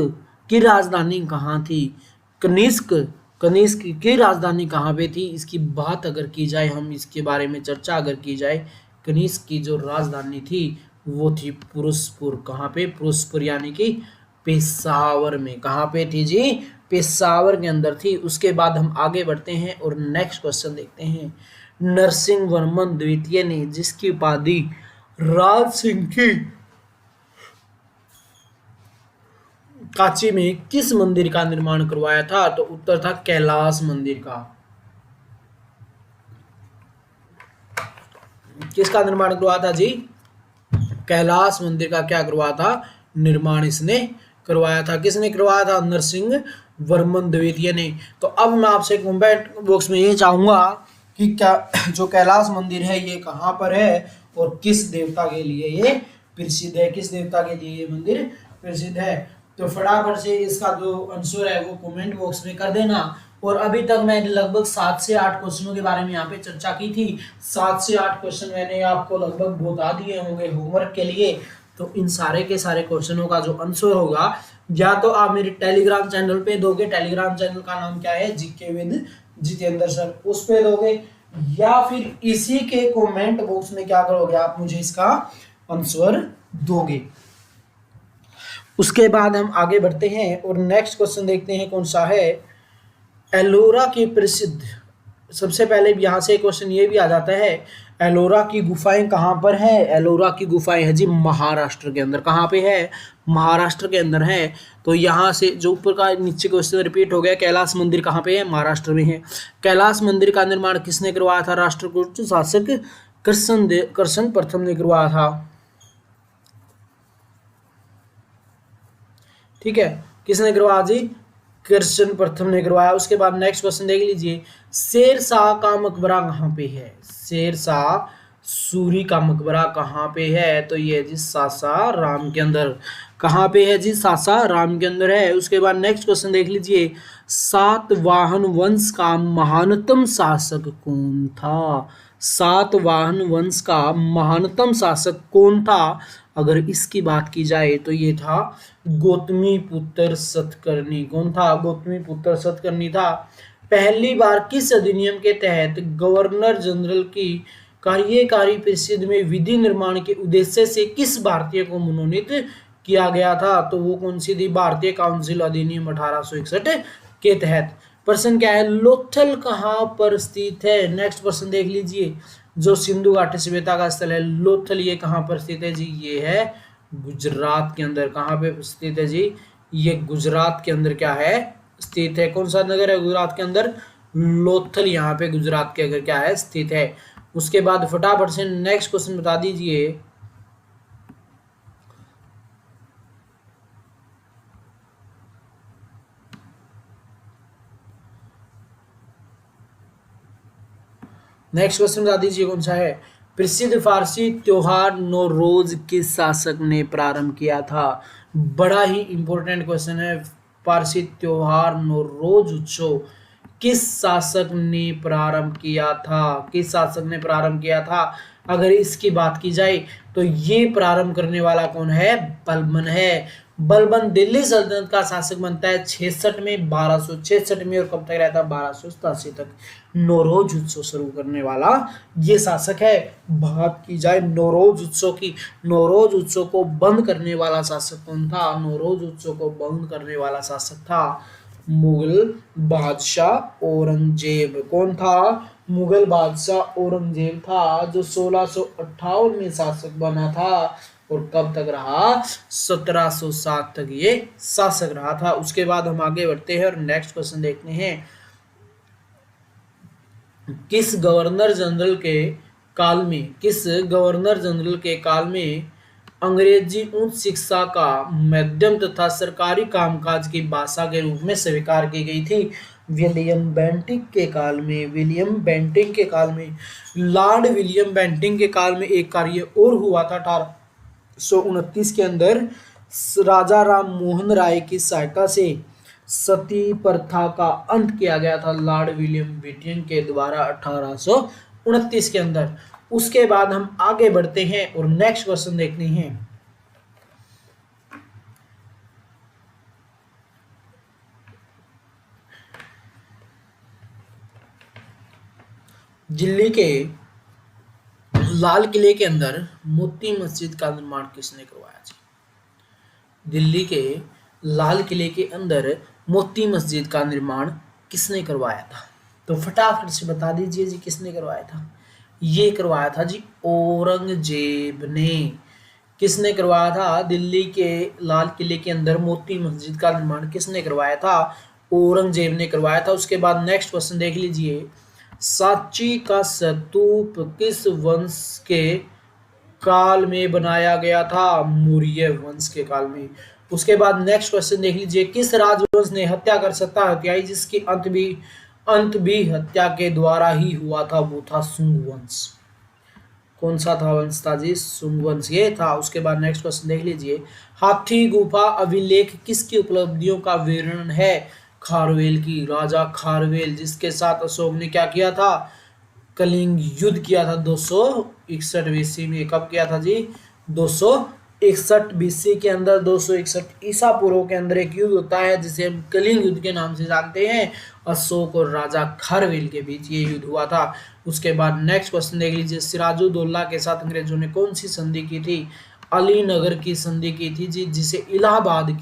की राजधानी कहाँ थी? कनिष्क कनिष्क की राजधानी कहाँ पे थी? इसकी बात अगर की जाए, हम इसके बारे में चर्चा अगर की जाए, कनिष्क की जो राजधानी थी वो थी फिरोजपुर। कहाँ पे? फिरोजपुर यानी कि पेशावर में। कहाँ पे थी जी? पेशावर के अंदर थी। उसके बाद हम आगे बढ़ते हैं और नेक्स्ट क्वेश्चन देखते हैं। नरसिंह वर्मन द्वितीय ने जिसकी उपाधि राज सिंह की कांची में किस मंदिर का निर्माण करवाया था? तो उत्तर था कैलाश मंदिर का। किसका निर्माण करवाया था जी? कैलाश मंदिर का क्या करवाया था? निर्माण इसने करवाया था। किसने करवाया था? नरसिंह वर्मन द्वितीय ने। तो अब मैं आपसे कमेंट बॉक्स में ये चाहूंगा कि क्या जो कैलाश मंदिर है ये कहाँ पर है और किस देवता के लिए ये प्रसिद्ध है? किस देवता के लिए ये मंदिर प्रसिद्ध है? तो फटाफट से इसका जो आंसर है वो कमेंट बॉक्स में कर देना। और अभी तक मैंने लगभग 7 से 8 क्वेश्चनों के बारे में यहाँ पे चर्चा की थी। 7 से 8 क्वेश्चन मैंने आपको लगभग बता दिए होंगे होमवर्क के लिए। तो इन सारे के सारे क्वेश्चनों का जो आंसर होगा, या तो आप मेरे टेलीग्राम चैनल पे दोगे। टेलीग्राम चैनल का नाम क्या है? GK with Jitendra sir. उस पे दोगे, या फिर इसी के कमेंट बॉक्स में क्या करोगे, आप मुझे इसका आंसर दोगे। उसके बाद हम आगे बढ़ते हैं और नेक्स्ट क्वेश्चन देखते हैं कौन सा है। एलोरा की प्रसिद्ध, सबसे पहले यहाँ से क्वेश्चन ये भी आ जाता है, एलोरा की गुफाएं कहाँ पर है? एलोरा की गुफाएं है जी महाराष्ट्र के अंदर। कहाँ पे है? महाराष्ट्र के अंदर है। तो यहाँ से जो ऊपर का नीचे क्वेश्चन रिपीट हो गया। कैलाश मंदिर कहाँ पे है? महाराष्ट्र में है। कैलाश मंदिर का निर्माण किसने करवाया था? राष्ट्रकूट शासक कृष्ण प्रथम ने करवाया था। ठीक है, किसने करवाया जी? कृष्ण प्रथम ने करवाया। उसके बाद नेक्स्ट क्वेश्चन देख लीजिए। शेरशाह का मकबरा कहाँ पे है? शेरशाह सूरी का मकबरा कहाँ पे है? तो ये जी सासाराम के अंदर। कहाँ पे है जी? सासाराम के अंदर है। उसके बाद नेक्स्ट क्वेश्चन देख लीजिए। सातवाहन वंश का महानतम शासक कौन था? सातवाहन वंश का महानतम शासक कौन था? अगर इसकी बात की जाए तो ये था गौतमीपुत्र सतकर्णी। कौन था? गौतमीपुत्र सतकर्णी था। पहली बार किस अधिनियम के तहत गवर्नर जनरल की कार्यकारी परिषद में विधि निर्माण के उद्देश्य से किस भारतीय को मनोनीत किया गया था? तो वो कौन सी थी? भारतीय काउंसिल अधिनियम 1861 के तहत। प्रश्न क्या है? लोथल कहाँ पर स्थित है? नेक्स्ट प्रश्न देख लीजिए। जो सिंधु घाटी सभ्यता का स्थल है लोथल, ये कहाँ पर स्थित है जी? ये है गुजरात के अंदर। कहाँ पे स्थित है जी? ये गुजरात के अंदर क्या है? स्थित है। कौन सा नगर है गुजरात के अंदर? लोथल यहाँ पे गुजरात के अंदर क्या है? स्थित है। उसके बाद फटाफट से नेक्स्ट क्वेश्चन बता दीजिए। नेक्स्ट क्वेश्चन बता दीजिए कौन सा है। प्रसिद्ध फारसी त्योहार नौरोज किस शासक ने प्रारंभ किया था। बड़ा ही इंपॉर्टेंट क्वेश्चन है। फारसी त्योहार नौरोज उत्सव किस शासक ने प्रारंभ किया था, किस शासक ने प्रारंभ किया था। अगर इसकी बात की जाए तो ये प्रारंभ करने वाला कौन है, बलबन है। बलबन दिल्ली सल्तनत का शासक बनता है 66 में, 1266 में, और कब तक रहता है, 1287 तक। नौरोज उत्सव शुरू करने वाला ये शासक है। बात की जाए नौरोज उत्सव की, नौरोज उत्सव को बंद करने वाला शासक कौन था। नौरोज उत्सव को बंद करने वाला शासक था मुगल बादशाह औरंगजेब। कौन था, मुगल बादशाह औरंगजेब था, जो 1658 में शासक बना था और कब तक रहा, 1707 तक ये शासक रहा था। उसके बाद हम आगे बढ़ते हैं और नेक्स्ट क्वेश्चन देखते हैं। किस गवर्नर जनरल के काल में, किस गवर्नर जनरल के काल में अंग्रेजी उच्च शिक्षा का माध्यम तथा सरकारी कामकाज की भाषा के रूप में स्वीकार की गई थी। विलियम बेंटिक के काल में, विलियम बेंटिक के काल में, लॉर्ड विलियम बेंटिक के काल में एक कार्य और हुआ था 1829 के अंदर। राजा राम मोहन राय की सहायता से सती प्रथा का अंत किया गया था लॉर्ड विलियम बेंटिक के द्वारा 1829 के अंदर। उसके बाद हम आगे बढ़ते हैं और नेक्स्ट क्वेश्चन देखते हैं। दिल्ली के लाल किले के अंदर मोती मस्जिद का निर्माण किसने करवाया था। दिल्ली के लाल किले के अंदर मोती मस्जिद का निर्माण किसने करवाया था। तो फटाफट से बता दीजिए जी, किसने करवाया था। ये करवाया था जी औरंगजेब ने। किसने करवाया था, दिल्ली के लाल किले के अंदर मोती मस्जिद का निर्माण किसने करवाया था, औरंगजेब ने करवाया था। उसके बाद नेक्स्ट क्वेश्चन देख लीजिए। सांची का स्तूप किस वंश के काल में बनाया गया था, मौर्य वंश के काल में। उसके बाद नेक्स्ट क्वेश्चन देख लीजिए। किस राजवंश ने हत्या कर सत्ता हत्याई जिसकी अंत भी हत्या के द्वारा ही हुआ था, वो था सुंग वंश। कौन सा था वंश था जी, सुंग वंश ये था। उसके बाद नेक्स्ट क्वेश्चन देख लीजिए। हाथी गुफा अभिलेख किसकी उपलब्धियों का वर्णन है, खारवेल की। राजा खारवेल जिसके साथ अशोक ने क्या किया था, कलिंग युद्ध किया था 261 बीसी में। कब किया था जी, 261 बीसी के अंदर, 261 ईसा पूर्व के अंदर एक युद्ध होता है जिसे हम कलिंग युद्ध के नाम से जानते हैं। अशोक और राजा खारवेल के बीच ये युद्ध हुआ था। उसके बाद नेक्स्ट क्वेश्चन देख लीजिए। सिराजुद्दौला के साथ अंग्रेजों ने कौन सी संधि की थी, अलीनगर की संधि की थी जी, जिसे इलाहाबाद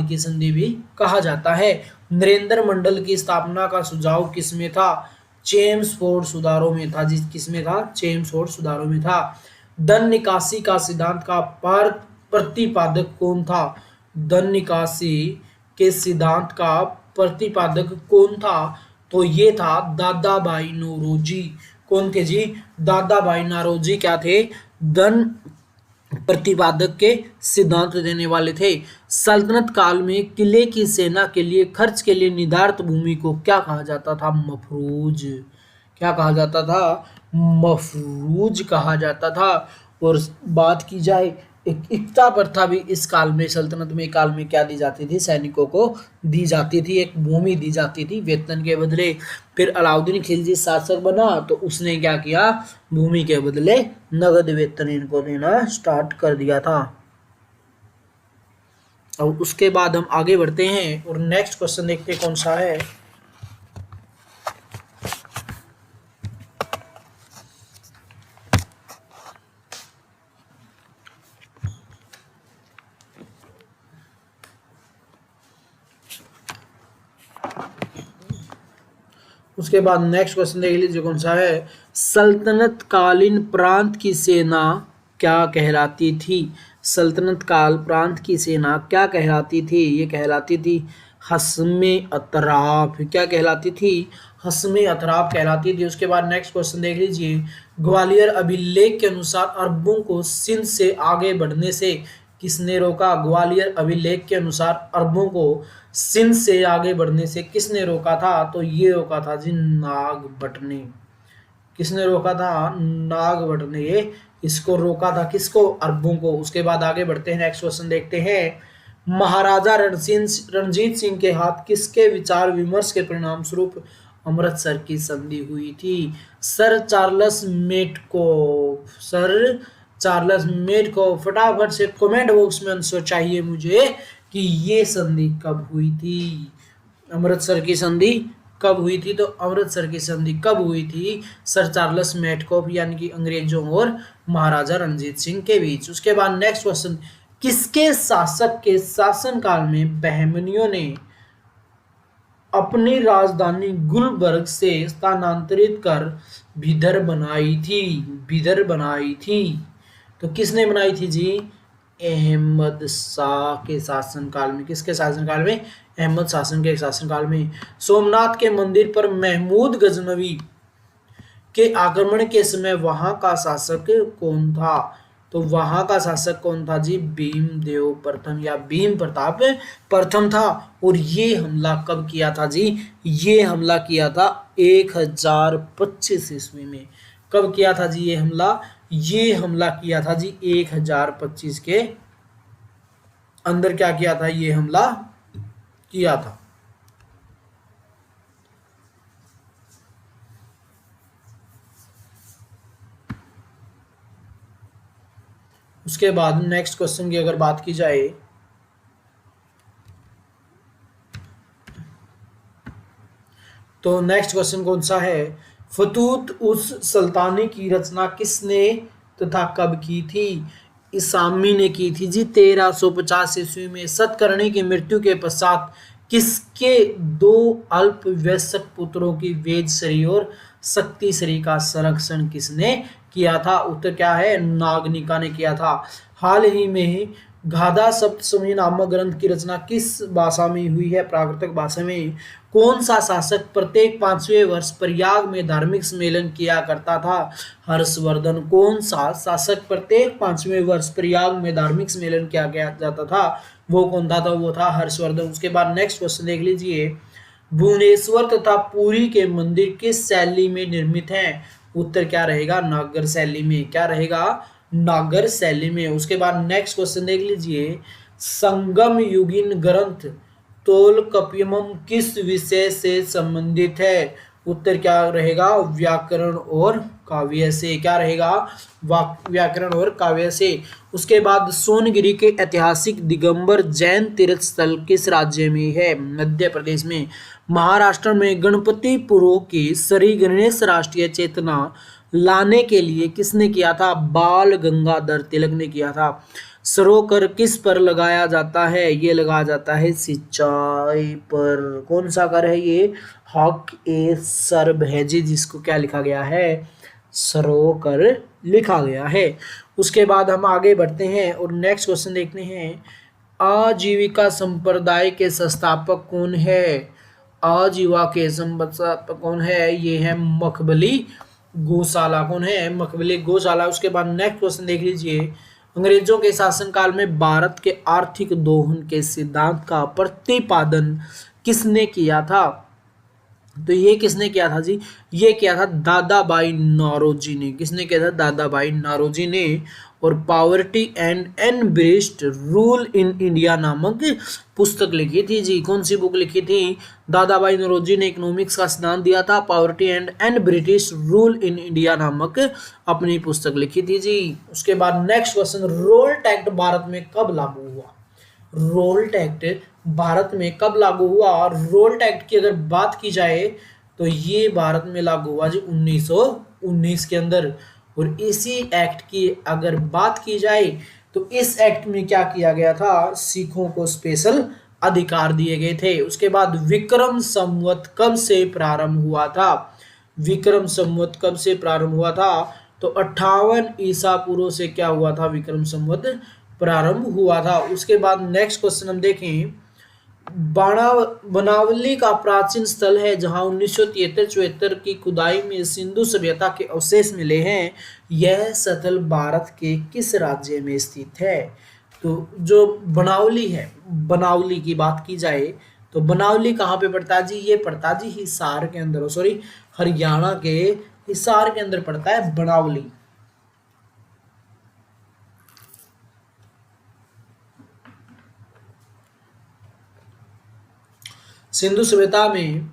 की संधि भी कहा जाता है। नरेंद्र मंडल की स्थापना का सुझाव किसमें था, चेम्सफोर्ड सुधारों में था जी। किसमें था, चेम्सफोर्ड सुधारों में था। धन निकासी का सिद्धांत का प्रतिपादक कौन था, धन निकासी के सिद्धांत का प्रतिपादक कौन था, तो ये था दादा भाई नौरोजी। कौन थे जी, दादा भाई नौरोजी क्या थे, धन प्रतिपादक के सिद्धांत देने वाले थे। सल्तनत काल में किले की सेना के लिए खर्च के लिए निर्धारित भूमि को क्या कहा जाता था, मफरूज। क्या कहा जाता था, मफरूज कहा जाता था। और बात की जाए एक इक्ता प्रथा भी इस काल में, सल्तनत में काल में क्या दी जाती थी, सैनिकों को दी जाती थी, एक भूमि दी जाती थी वेतन के बदले। फिर अलाउद्दीन खिलजी शासक बना तो उसने क्या किया, भूमि के बदले नगद वेतन इनको देना स्टार्ट कर दिया था। और उसके बाद हम आगे बढ़ते हैं और नेक्स्ट क्वेश्चन देखते हैं कौन सा है। उसके बाद नेक्स्ट क्वेश्चन देख लीजिए कौन सा है। सल्तनत कालीन प्रांत की सेना क्या कहलाती थी, सल्तनत काल प्रांत की सेना क्या कहलाती थी, ये कहलाती थी हस्मे अतराफ क्या कहलाती थी? हस्मे अतराफ कहलाती थी। उसके बाद नेक्स्ट क्वेश्चन देख लीजिए। ग्वालियर अभिलेख के अनुसार अरबों को सिंध से आगे बढ़ने से किसने रोका? ग्वालियर अभिलेख के अनुसार अरबों को सिंध से आगे बढ़ने से किसने रोका था? तो ये रोका था जी नागभट्ट ने। किसने रोका था? नागभट्ट ने ये इसको रोका था। किसको? अरबों को। उसके बाद आगे बढ़ते हैं, नेक्स्ट क्वेश्चन देखते हैं। महाराजा रणजीत सिंह के हाथ किसके विचार विमर्श के परिणाम स्वरूप अमृतसर की संधि हुई थी? Sir Charles Metcalfe. Sir Charles Metcalfe. फटाफट से कमेंट बॉक्स में आंसर चाहिए मुझे कि ये संधि कब हुई थी? अमृतसर की संधि कब हुई थी? तो अमृतसर की संधि कब हुई थी? सर चार्ल्स मेटकोफ यानी कि अंग्रेजों और महाराजा रणजीत सिंह के बीच। उसके बाद नेक्स्ट क्वेश्चन। किसके शासक के शासनकाल में बहमनियों ने अपनी राजधानी गुलबर्ग से स्थानांतरित कर बिदर बनाई थी? बिदर बनाई थी। तो किसने बनाई थी जी? अहमद शाह के शासनकाल में। किसके शासनकाल में? अहमद शासन के शासनकाल में। सोमनाथ के मंदिर पर महमूद गजनवी के आक्रमण के समय वहां का शासक कौन था? तो वहां का शासक कौन था जी? भीमदेव प्रथम या भीम प्रताप प्रथम था। और ये हमला कब किया था जी? ये हमला किया था 1025 ईस्वी में। कब किया था जी ये हमला? ये हमला किया था जी 1025 के अंदर क्या किया था? ये हमला किया था। उसके बाद नेक्स्ट क्वेश्चन की अगर बात की जाए तो नेक्स्ट क्वेश्चन कौन सा है? फतूत उस सुल्तानी की रचना किसने तथा कब की थी? इसामी ने की थी जी 1350 ईस्वी में। सतकर्णी की मृत्यु के पश्चात किसके दो अल्पवयस्क पुत्रों की वेदश्री और शक्तिश्री का संरक्षण किसने किया था? उत्तर क्या है? नागनिका ने किया था। हाल ही में गाथा सप्तशती नामक ग्रंथ की रचना किस भाषा में हुई है? प्राकृतिक भाषा में। कौन सा शासक प्रत्येक 5वें वर्ष प्रयाग में धार्मिक सम्मेलन किया करता था? हर्षवर्धन। कौन सा शासक प्रत्येक 5वें वर्ष प्रयाग में धार्मिक सम्मेलन किया जाता था? वो कौन था? तो वो था हर्षवर्धन। उसके बाद नेक्स्ट क्वेश्चन देख लीजिए। भुवनेश्वर तथा पुरी के मंदिर किस शैली में निर्मित हैं? उत्तर क्या रहेगा? नागर शैली में। क्या रहेगा? नागर शैली में। उसके बाद नेक्स्ट क्वेश्चन देख लीजिए। संगम युगीन ग्रंथ तोलकप्पियम किस विषय से संबंधित है? उत्तर क्या रहेगा? व्याकरण और काव्य से। क्या रहेगा? व्याकरण और काव्य से। उसके बाद सोनगिरी के ऐतिहासिक दिगंबर जैन तीर्थ स्थल किस राज्य में है? मध्य प्रदेश में। महाराष्ट्र में गणपतिपुरों की श्री गणेश राष्ट्रीय चेतना लाने के लिए किसने किया था? बाल गंगाधर तिलक ने किया था। सरोकर किस पर लगाया जाता है? ये लगाया जाता है सिंचाई पर। कौन सा कर है ये? हक ए सरब है जी, जिसको क्या लिखा गया है? सरोकर लिखा गया है। उसके बाद हम आगे बढ़ते हैं और नेक्स्ट क्वेश्चन देखते हैं। आजीविका संप्रदाय के संस्थापक कौन है? आजीविका के संस्थापक कौन है? ये है मखबली गौशाला। कौन है? मखबली गौशाला। उसके बाद नेक्स्ट क्वेश्चन देख लीजिए। अंग्रेजों के शासनकाल में भारत के आर्थिक दोहन के सिद्धांत का प्रतिपादन किसने किया था? तो ये किसने किया था जी? ये किया था दादाबाई नौरोजी ने। किसने किया था? दादाबाई नौरोजी ने। और poverty and un-British rule in India नामक पुस्तक लिखी थी जी। कौन सी बुक लिखी थी? दादाबाई नौरोजी ने इकोनॉमिक्स का सिद्धांत दिया था। Poverty and British rule in India नामक अपनी पुस्तक लिखी थी जी। उसके बाद next question. Raoult act Bharat में कब लागू हुआ? रोल्ट एक्ट भारत में कब लागू हुआ? और रोल्ट एक्ट की अगर बात की जाए तो ये भारत में लागू हुआ जी 1919 के अंदर। और इसी एक्ट की अगर बात की जाए तो इस एक्ट में क्या किया गया था? सिखों को स्पेशल अधिकार दिए गए थे। उसके बाद विक्रम संवत कब से प्रारंभ हुआ था? विक्रम संवत कब से प्रारंभ हुआ था? तो 58 ईसा पूर्व से क्या हुआ था? विक्रम संवत प्रारंभ हुआ था। उसके बाद नेक्स्ट क्वेश्चन हम देखें। बाणा बनावली का प्राचीन स्थल है जहां 1973-74 की खुदाई में सिंधु सभ्यता के अवशेष मिले हैं। यह स्थल भारत के किस राज्य में स्थित है? तो जो बनावली है, बनावली की बात की जाए तो बनावली कहाँ पे पड़ता है जी? ये पड़ता है जी हिसार के अंदर, सॉरी हरियाणा के हिसार के अंदर पड़ता है बनावली। सिंधु सभ्यता में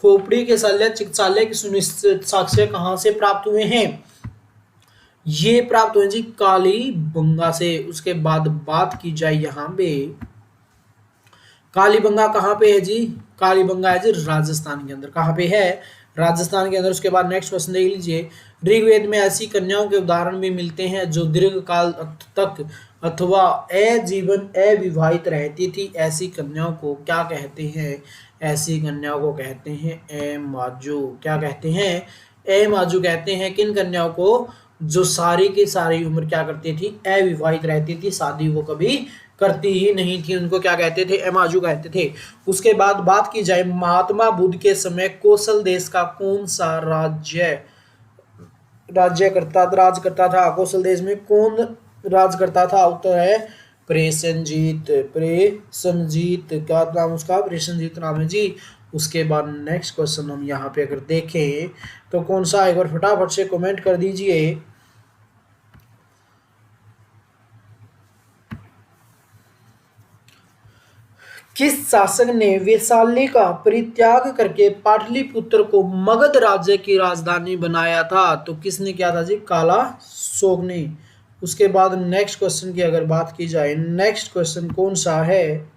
खोपड़ी के शल्य चिकित्सालय की सुनिश्चित साक्ष्य कहाँ से प्राप्त हुए हैं? ये प्राप्त हुए जी कालीबंगा से। उसके बाद बात की जाए यहाँ पे, कालीबंगा कहाँ पे है जी? कालीबंगा है जी राजस्थान के अंदर। कहाँ पे है? राजस्थान के अंदर। उसके बाद नेक्स्ट क्वेश्चन देख लीजिए, ऋग्वेद में ऐसी कन्याओं के उदाहरण भी मिलते हैं जो दीर्घ काल तक अथवा अजीवन अविवाहित रहती थी। ऐसी कन्याओं को क्या कहते हैं? ऐसी कन्याओं को कहते हैं एमाजू। क्या कहते हैं? एमाजू कहते हैं। किन कन्याओं को? जो सारी की सारी उम्र क्या करती थी? अविवाहित रहती थी, शादी वो कभी करती ही नहीं थी, उनको क्या कहते थे? एमाजू कहते थे। उसके बाद बात की जाए, महात्मा बुद्ध के समय कोसल देश का कौन सा राज करता था? कौशल देश में कौन राज करता था? उत्तर है प्रेषणजीत। प्रेषणजीत क्या नाम उसका? प्रेषणजीत नाम है जी। उसके बाद नेक्स्ट क्वेश्चन हम यहाँ पे अगर देखें तो कौन सा, एक बार फटाफट से कमेंट कर दीजिए। किस शासक ने वैशाली का परित्याग करके पाटलिपुत्र को मगध राज्य की राजधानी बनाया था? तो किसने किया था जी? काला शोक ने। उसके बाद नेक्स्ट क्वेश्चन की अगर बात की जाए, नेक्स्ट क्वेश्चन कौन सा है?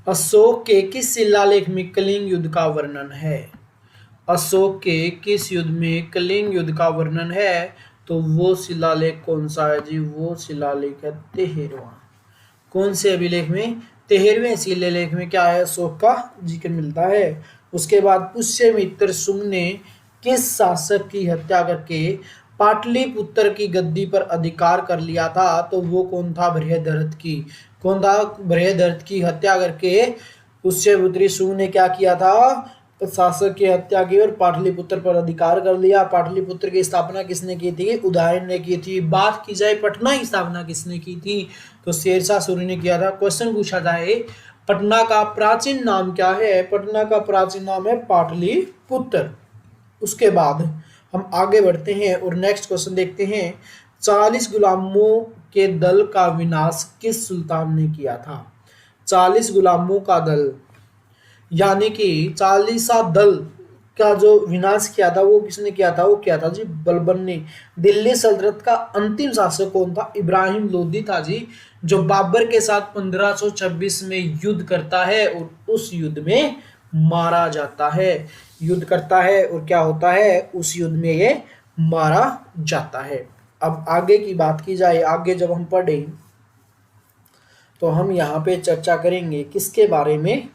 अशोक के किस शिलालेख में कलिंग युद्ध का वर्णन है? अशोक के किस युद्ध में कलिंग युद्ध का वर्णन है? तो वो शिलालेख कौन सा है जी? वो शिलालेख है 13वां। कौन से अभिलेख में? 13वें शिलालेख में क्या है? अशोक का जिक्र मिलता है। उसके बाद पुष्यमित्र शुंग ने किस शासक की हत्या करके पाटलिपुत्र की गद्दी पर अधिकार कर लिया था? तो वो कौन था? बृहदरथ की। कौन था? बृहदरथ की हत्या करके पुष्यमित्र शुंग ने क्या किया था? शासक की हत्या की और पाटलिपुत्र पर अधिकार कर लिया। पाटलिपुत्र की स्थापना किसने की थी? उदयन ने की थी। बात की जाए पटना की स्थापना किसने की थी? तो शेरशाह सूरी ने किया था। क्वेश्चन पूछा जाए पटना का प्राचीन नाम क्या है? पटना का प्राचीन नाम है पाटलिपुत्र। उसके बाद हम आगे बढ़ते हैं और नेक्स्ट क्वेश्चन देखते हैं, 40 गुलामों के दल का विनाश किस सुल्तान ने किया था? 40 गुलामों का दल यानी कि 40 दल का जो विनाश किया था वो किसने किया था? वो किया था जी बलबन ने। दिल्ली सल्तनत का अंतिम शासक कौन था? इब्राहिम लोदी था जी, जो बाबर के साथ 1526 में युद्ध करता है और उस युद्ध में मारा जाता है। युद्ध करता है और क्या होता है? उस युद्ध में ये मारा जाता है। अब आगे की बात की जाए, आगे जब हम पढ़ें तो हम यहाँ पे चर्चा करेंगे किसके बारे में?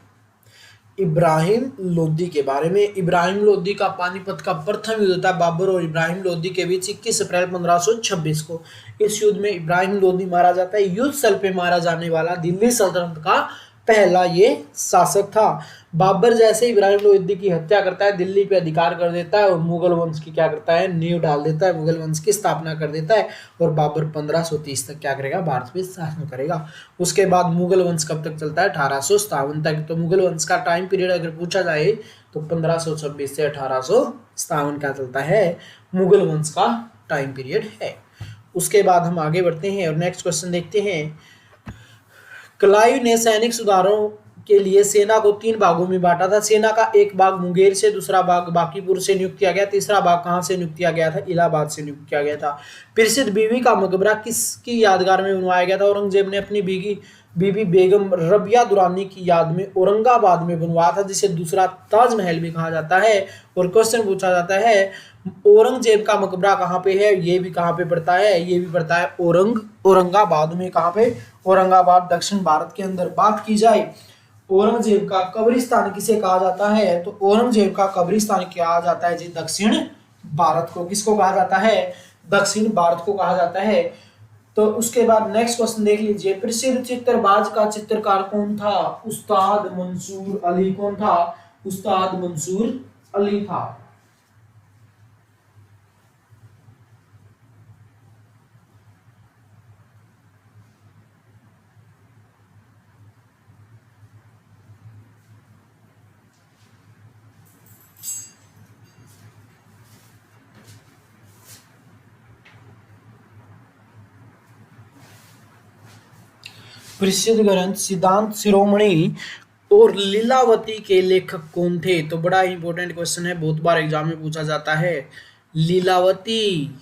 इब्राहिम लोदी के बारे में। इब्राहिम लोदी का पानीपत का प्रथम युद्ध था बाबर और इब्राहिम लोदी के बीच 21 अप्रैल 1526 को। इस युद्ध में इब्राहिम लोदी मारा जाता है। युद्ध स्थल पे मारा जाने वाला दिल्ली सल्तनत का पहला ये शासक था। बाबर जैसे इब्राहिम लोदी की हत्या करता है, दिल्ली पे अधिकार कर देता है और मुगल वंश की क्या करता है? नींव डाल देता है, मुगल वंश की स्थापना कर देता है और बाबर 1530 तक क्या करेगा? भारत पे शासन करेगा। उसके बाद मुगल वंश कब तक चलता है? 1857 तक। तो मुगल वंश का टाइम पीरियड अगर पूछा जाए तो 1526 से 1857 का चलता है, मुगल वंश का टाइम पीरियड है। उसके बाद हम आगे बढ़ते हैं और नेक्स्ट क्वेश्चन देखते हैं, क्लाइव ने सैनिक सुधारों के लिए सेना को 3 भागों में बांटा था। सेना का एक भाग मुंगेर से, दूसरा भाग बांकीपुर से नियुक्त किया गया, तीसरा भाग कहां से नियुक्त किया गया था? इलाहाबाद से नियुक्त किया गया था। प्रसिद्ध बीबी का मकबरा किसकी यादगार में बनवाया गया था? औरंगजेब ने अपनी बीबी बेगम रबिया दुरानी की याद में औरंगाबाद में बनवाया था, जिसे दूसरा ताजमहल भी कहा जाता है। और क्वेश्चन पूछा जाता है औरंगजेब का मकबरा कहाँ पे है? ये भी कहाँ पे पड़ता है? ये भी पड़ता है औरंगाबाद में। कहाँ पे? औरंगाबाद, दक्षिण भारत के अंदर। बात की जाए औरंगजेब का कब्रिस्तान किसे कहा जाता है? तो औरंगजेब का कब्रिस्तान क्या जाता है जी? दक्षिण भारत को। किसको कहा जाता है? दक्षिण भारत को कहा जाता है। तो उसके बाद नेक्स्ट क्वेश्चन देख लीजिए, प्रसिद्ध चित्रबाज का चित्रकार कौन था? उस्ताद मंसूर अली। कौन था? उस्ताद मंसूर अली था। प्रसिद्ध ग्रंथ सिद्धांत शिरोमणि और लीलावती के लेखक कौन थे? तो बड़ा इंपॉर्टेंट क्वेश्चन है, बहुत बार एग्जाम में पूछा जाता है। लीलावती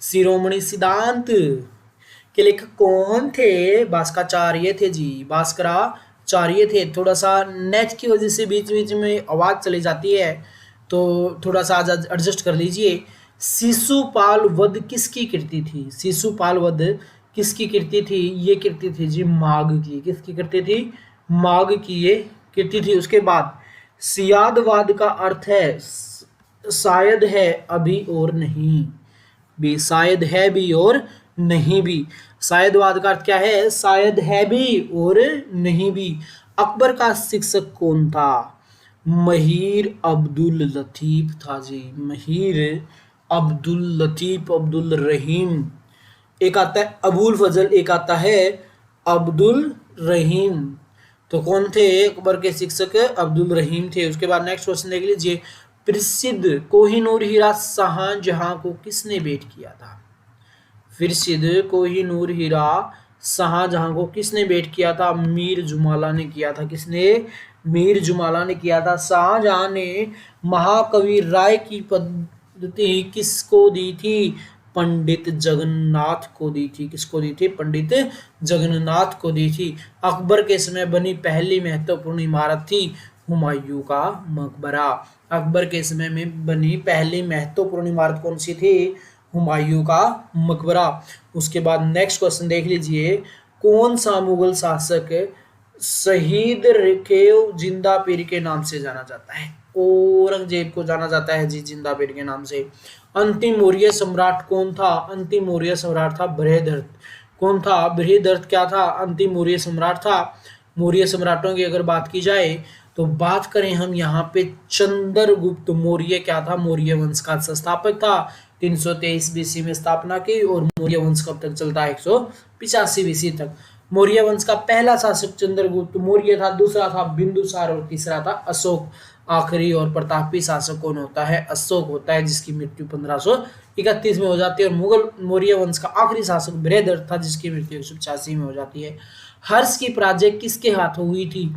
शिरोमणि सिद्धांत के लेखक कौन थे? भास्कराचार्य थे जी, भास्कराचार्य थे। थोड़ा सा नेट की वजह से बीच बीच में आवाज चली जाती है, तो थोड़ा सा एडजस्ट कर लीजिए। शिशुपाल वध किसकी कृति थी? शिशुपाल वध किसकी कृति थी? ये कृति थी जी माघ की। किसकी कृति थी? माघ की ये कृति थी। उसके बाद सियादवाद का अर्थ है शायद है अभी और नहीं भी। शायद है भी और नहीं भी। शायदवाद का अर्थ क्या है? शायद है भी और नहीं भी। अकबर का शिक्षक कौन था? महिर अब्दुल लतीफ था जी। महिर अब्दुल लतीफ, अब्दुल रहीम। एक आता है अबुल फजल, एक आता है अब्दुल रहीम। तो कौन थे अकबर के शिक्षक? अब्दुल रहीम थे। उसके बाद नेक्स्ट क्वेश्चन देख लीजिए, प्रसिद्ध कोहिनूर हीरा शाहजहां को किसने भेंट किया था? प्रसिद्ध कोहिनूर हीरा शाहजहां को किसने भेंट किया था? मीर जुमाला ने किया था। किसने? मीर जुमाला ने किया था। शाहजहां ने महाकवि राय की पद्धति किसको दी थी? पंडित जगन्नाथ को दी थी। किसको दी थी? पंडित जगन्नाथ को दी थी। अकबर के समय बनी पहली महत्वपूर्ण इमारत थी हुमायूं का मकबरा। अकबर के समय में बनी पहली महत्वपूर्ण इमारत कौन सी थी? हुमायूं का मकबरा। उसके बाद नेक्स्ट क्वेश्चन देख लीजिए, कौन सा मुगल शासक शहीद रेखदेव जिंदा पीर के नाम से जाना जाता है? औरंगजेब को जाना जाता है जी जिंदा पीर के नाम से। अंतिम मौर्य सम्राट कौन था? अंतिम मौर्य सम्राट था बृहदर्थ। कौन था? बृहदर्थ क्या था? अंतिम मौर्य सम्राट था। मौर्य सम्राटों की अगर बात की जाए तो बात करें हम यहाँ पे चंद्रगुप्त मौर्य क्या था? मौर्य वंश का संस्थापक था। 323 बीसी में स्थापना की। और मौर्य वंश कब तक चलता है? 185 बीसी तक। मौर्य वंश का पहला शासक चंद्रगुप्त मौर्य था, दूसरा था बिंदुसार और तीसरा था अशोक। आखिरी और प्रतापी शासक कौन होता है? अशोक होता है, जिसकी मृत्यु 1531 में हो जाती है। और मुगल मौर्य वंश का आखिरी शासक बृहदर्थ था, जिसकी मृत्यु 185 में हो जाती है। हर्ष की पराजय किसके हाथों हुई थी?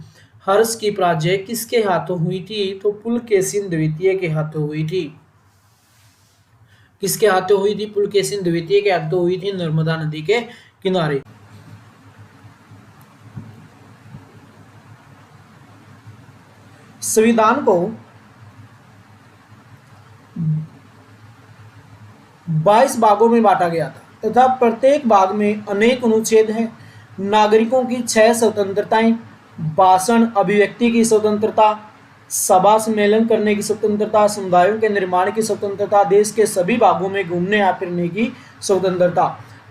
हर्ष की पराजय किसके हाथों हुई थी? तो पुलकेशिन द्वितीय के हाथों हुई थी। किसके हाथों हुई थी? पुलकेशिन द्वितीय के हाथों हुई थी, नर्मदा नदी के किनारे। संविधान को 22 भागों में बांटा गया था तथा प्रत्येक भाग में अनेक अनुच्छेद हैं। नागरिकों की 6 स्वतंत्रताएं, भाषण अभिव्यक्ति की स्वतंत्रता, सभा सम्मेलन करने की स्वतंत्रता, समुदायों के निर्माण की स्वतंत्रता, देश के सभी भागों में घूमने या फिरने की स्वतंत्रता,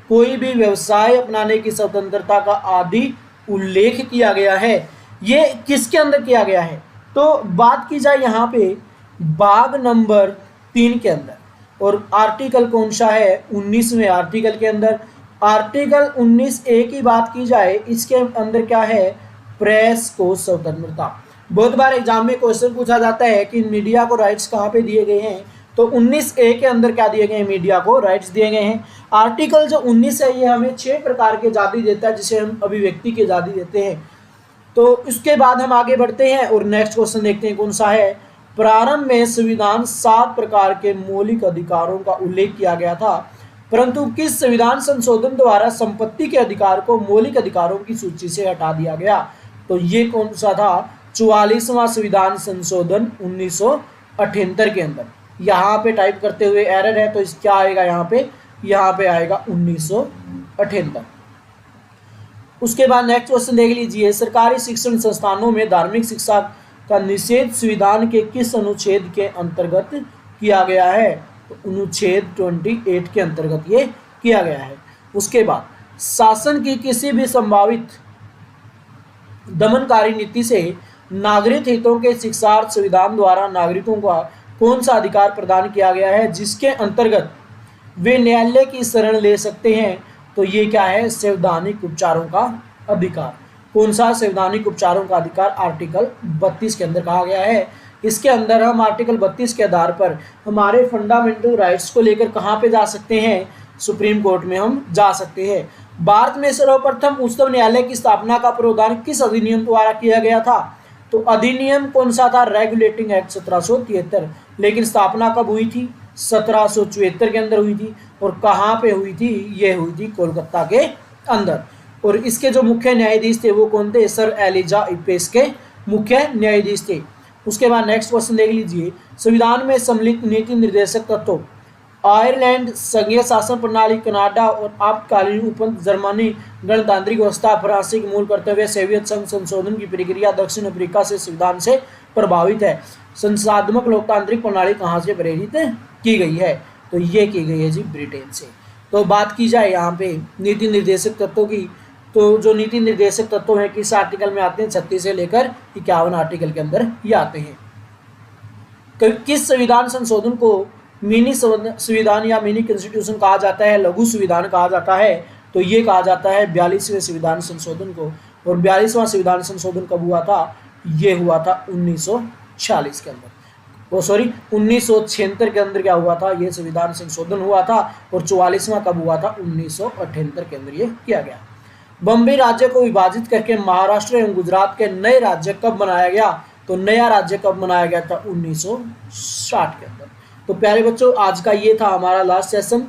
कोई भी व्यवसाय अपनाने की स्वतंत्रता का आदि उल्लेख किया गया है। ये किसके अंदर किया गया है? तो बात की जाए यहाँ पे भाग नंबर 3 के अंदर। और आर्टिकल कौन सा है? 19वें आर्टिकल के अंदर। आर्टिकल 19A की बात की जाए, इसके अंदर क्या है? प्रेस को स्वतंत्रता। बहुत बार एग्जाम में क्वेश्चन पूछा जाता है कि मीडिया को राइट्स कहाँ पे दिए गए हैं, तो 19A के अंदर क्या दिए गए हैं? मीडिया को राइट्स दिए गए हैं। आर्टिकल जो 19 है ये हमें 6 प्रकार की आज़ादी देता है, जिसे हम अभिव्यक्ति की आज़ादी देते हैं। तो इसके बाद हम आगे बढ़ते हैं और नेक्स्ट क्वेश्चन देखते हैं कौन सा है। प्रारंभ में संविधान 7 प्रकार के मौलिक अधिकारों का उल्लेख किया गया था, परंतु किस संविधान संशोधन द्वारा संपत्ति के अधिकार को मौलिक अधिकारों की सूची से हटा दिया गया? तो ये कौन सा था? 44वां संविधान संशोधन 1978 के अंदर। यहाँ पे टाइप करते हुए एरर है, तो इस क्या आएगा यहाँ पे? यहाँ पे आएगा 1978। उसके बाद नेक्स्ट क्वेश्चन देख लीजिए, सरकारी शिक्षण संस्थानों में धार्मिक शिक्षा का निषेध संविधान के किस अनुच्छेद के अंतर्गत किया गया है? तो अनुच्छेद 28 के अंतर्गत ये किया गया है। उसके बाद शासन की किसी भी संभावित दमनकारी नीति से नागरिक हितों के शिक्षार्थ संविधान द्वारा नागरिकों का कौन सा अधिकार प्रदान किया गया है जिसके अंतर्गत वे न्यायालय की शरण ले सकते हैं? तो ये क्या है? संवैधानिक उपचारों का अधिकार। कौन सा? संवैधानिक उपचारों का अधिकार आर्टिकल 32 के अंदर कहा गया है। इसके अंदर हम आर्टिकल 32 के आधार पर हमारे फंडामेंटल राइट्स को लेकर कहाँ पे जा सकते हैं? सुप्रीम कोर्ट में हम जा सकते हैं। भारत में सर्वप्रथम उच्चतम न्यायालय की स्थापना का प्रावधान किस अधिनियम द्वारा किया गया था? तो अधिनियम कौन सा था? Regulating act 1773। लेकिन स्थापना कब हुई थी? 1774 के अंदर हुई थी। और कहाँ पे हुई थी? ये हुई थी कोलकाता के अंदर। और इसके जो मुख्य न्यायाधीश थे वो कौन थे? सर एलिजा इपेस के मुख्य न्यायाधीश थे। उसके बाद नेक्स्ट क्वेश्चन देख लीजिए, संविधान में सम्मिलित नीति निर्देशक तत्व आयरलैंड, संघीय शासन प्रणाली, कनाडा और आपातकालीन उपबंध, जर्मनी, गणतांत्रिक व्यवस्था, फ्रांसीसी मूल कर्तव्य, सोवियत संघ संशोधन की प्रक्रिया, दक्षिण अफ्रीका से संविधान से प्रभावित है। संसदात्मक लोकतांत्रिक प्रणाली कहाँ से प्रेरित की गई है? तो ये की गई है जी ब्रिटेन से। तो बात की जाए यहाँ पे नीति निर्देशक तत्वों की, तो जो नीति निर्देशक तत्व हैं किस आर्टिकल में आते हैं? 36 से लेकर 51 आर्टिकल के अंदर ये आते हैं। किस संविधान संशोधन को मिनी संविधान या मिनी कॉन्स्टिट्यूशन कहा जाता है? लघु संविधान कहा जाता है। तो ये कहा जाता है 42वें संविधान संशोधन को। और 42वां संविधान संशोधन कब हुआ था? ये हुआ था 1946 के अंदर। 1976 के अंदर क्या हुआ था? ये संविधान संशोधन हुआ था। और 44वां कब हुआ था? 1978 के अंदर ये किया गया। बॉम्बे राज्य को विभाजित करके महाराष्ट्र एवं गुजरात के नए राज्य कब बनाया गया? तो नया राज्य कब बनाया गया था? 1960 के अंदर। तो प्यारे बच्चों, आज का ये था हमारा लास्ट सेशन।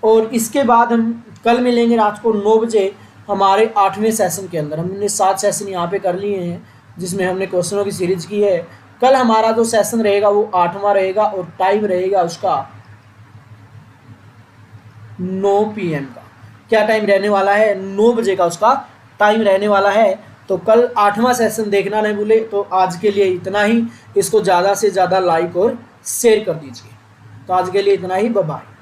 और इसके बाद हम कल मिलेंगे रात को 9 बजे हमारे 8वें सेशन के अंदर। हमने 7 सेशन यहाँ पे कर लिए हैं जिसमें हमने क्वेश्चनों की सीरीज की है। कल हमारा जो सेशन रहेगा वो 8वां रहेगा और टाइम रहेगा उसका 9 PM का। क्या टाइम रहने वाला है? 9 बजे का उसका टाइम रहने वाला है। तो कल 8वां सेशन देखना नहीं भूले। तो आज के लिए इतना ही। इसको ज़्यादा से ज़्यादा लाइक और शेयर कर दीजिए। तो आज के लिए इतना ही। Bye bye.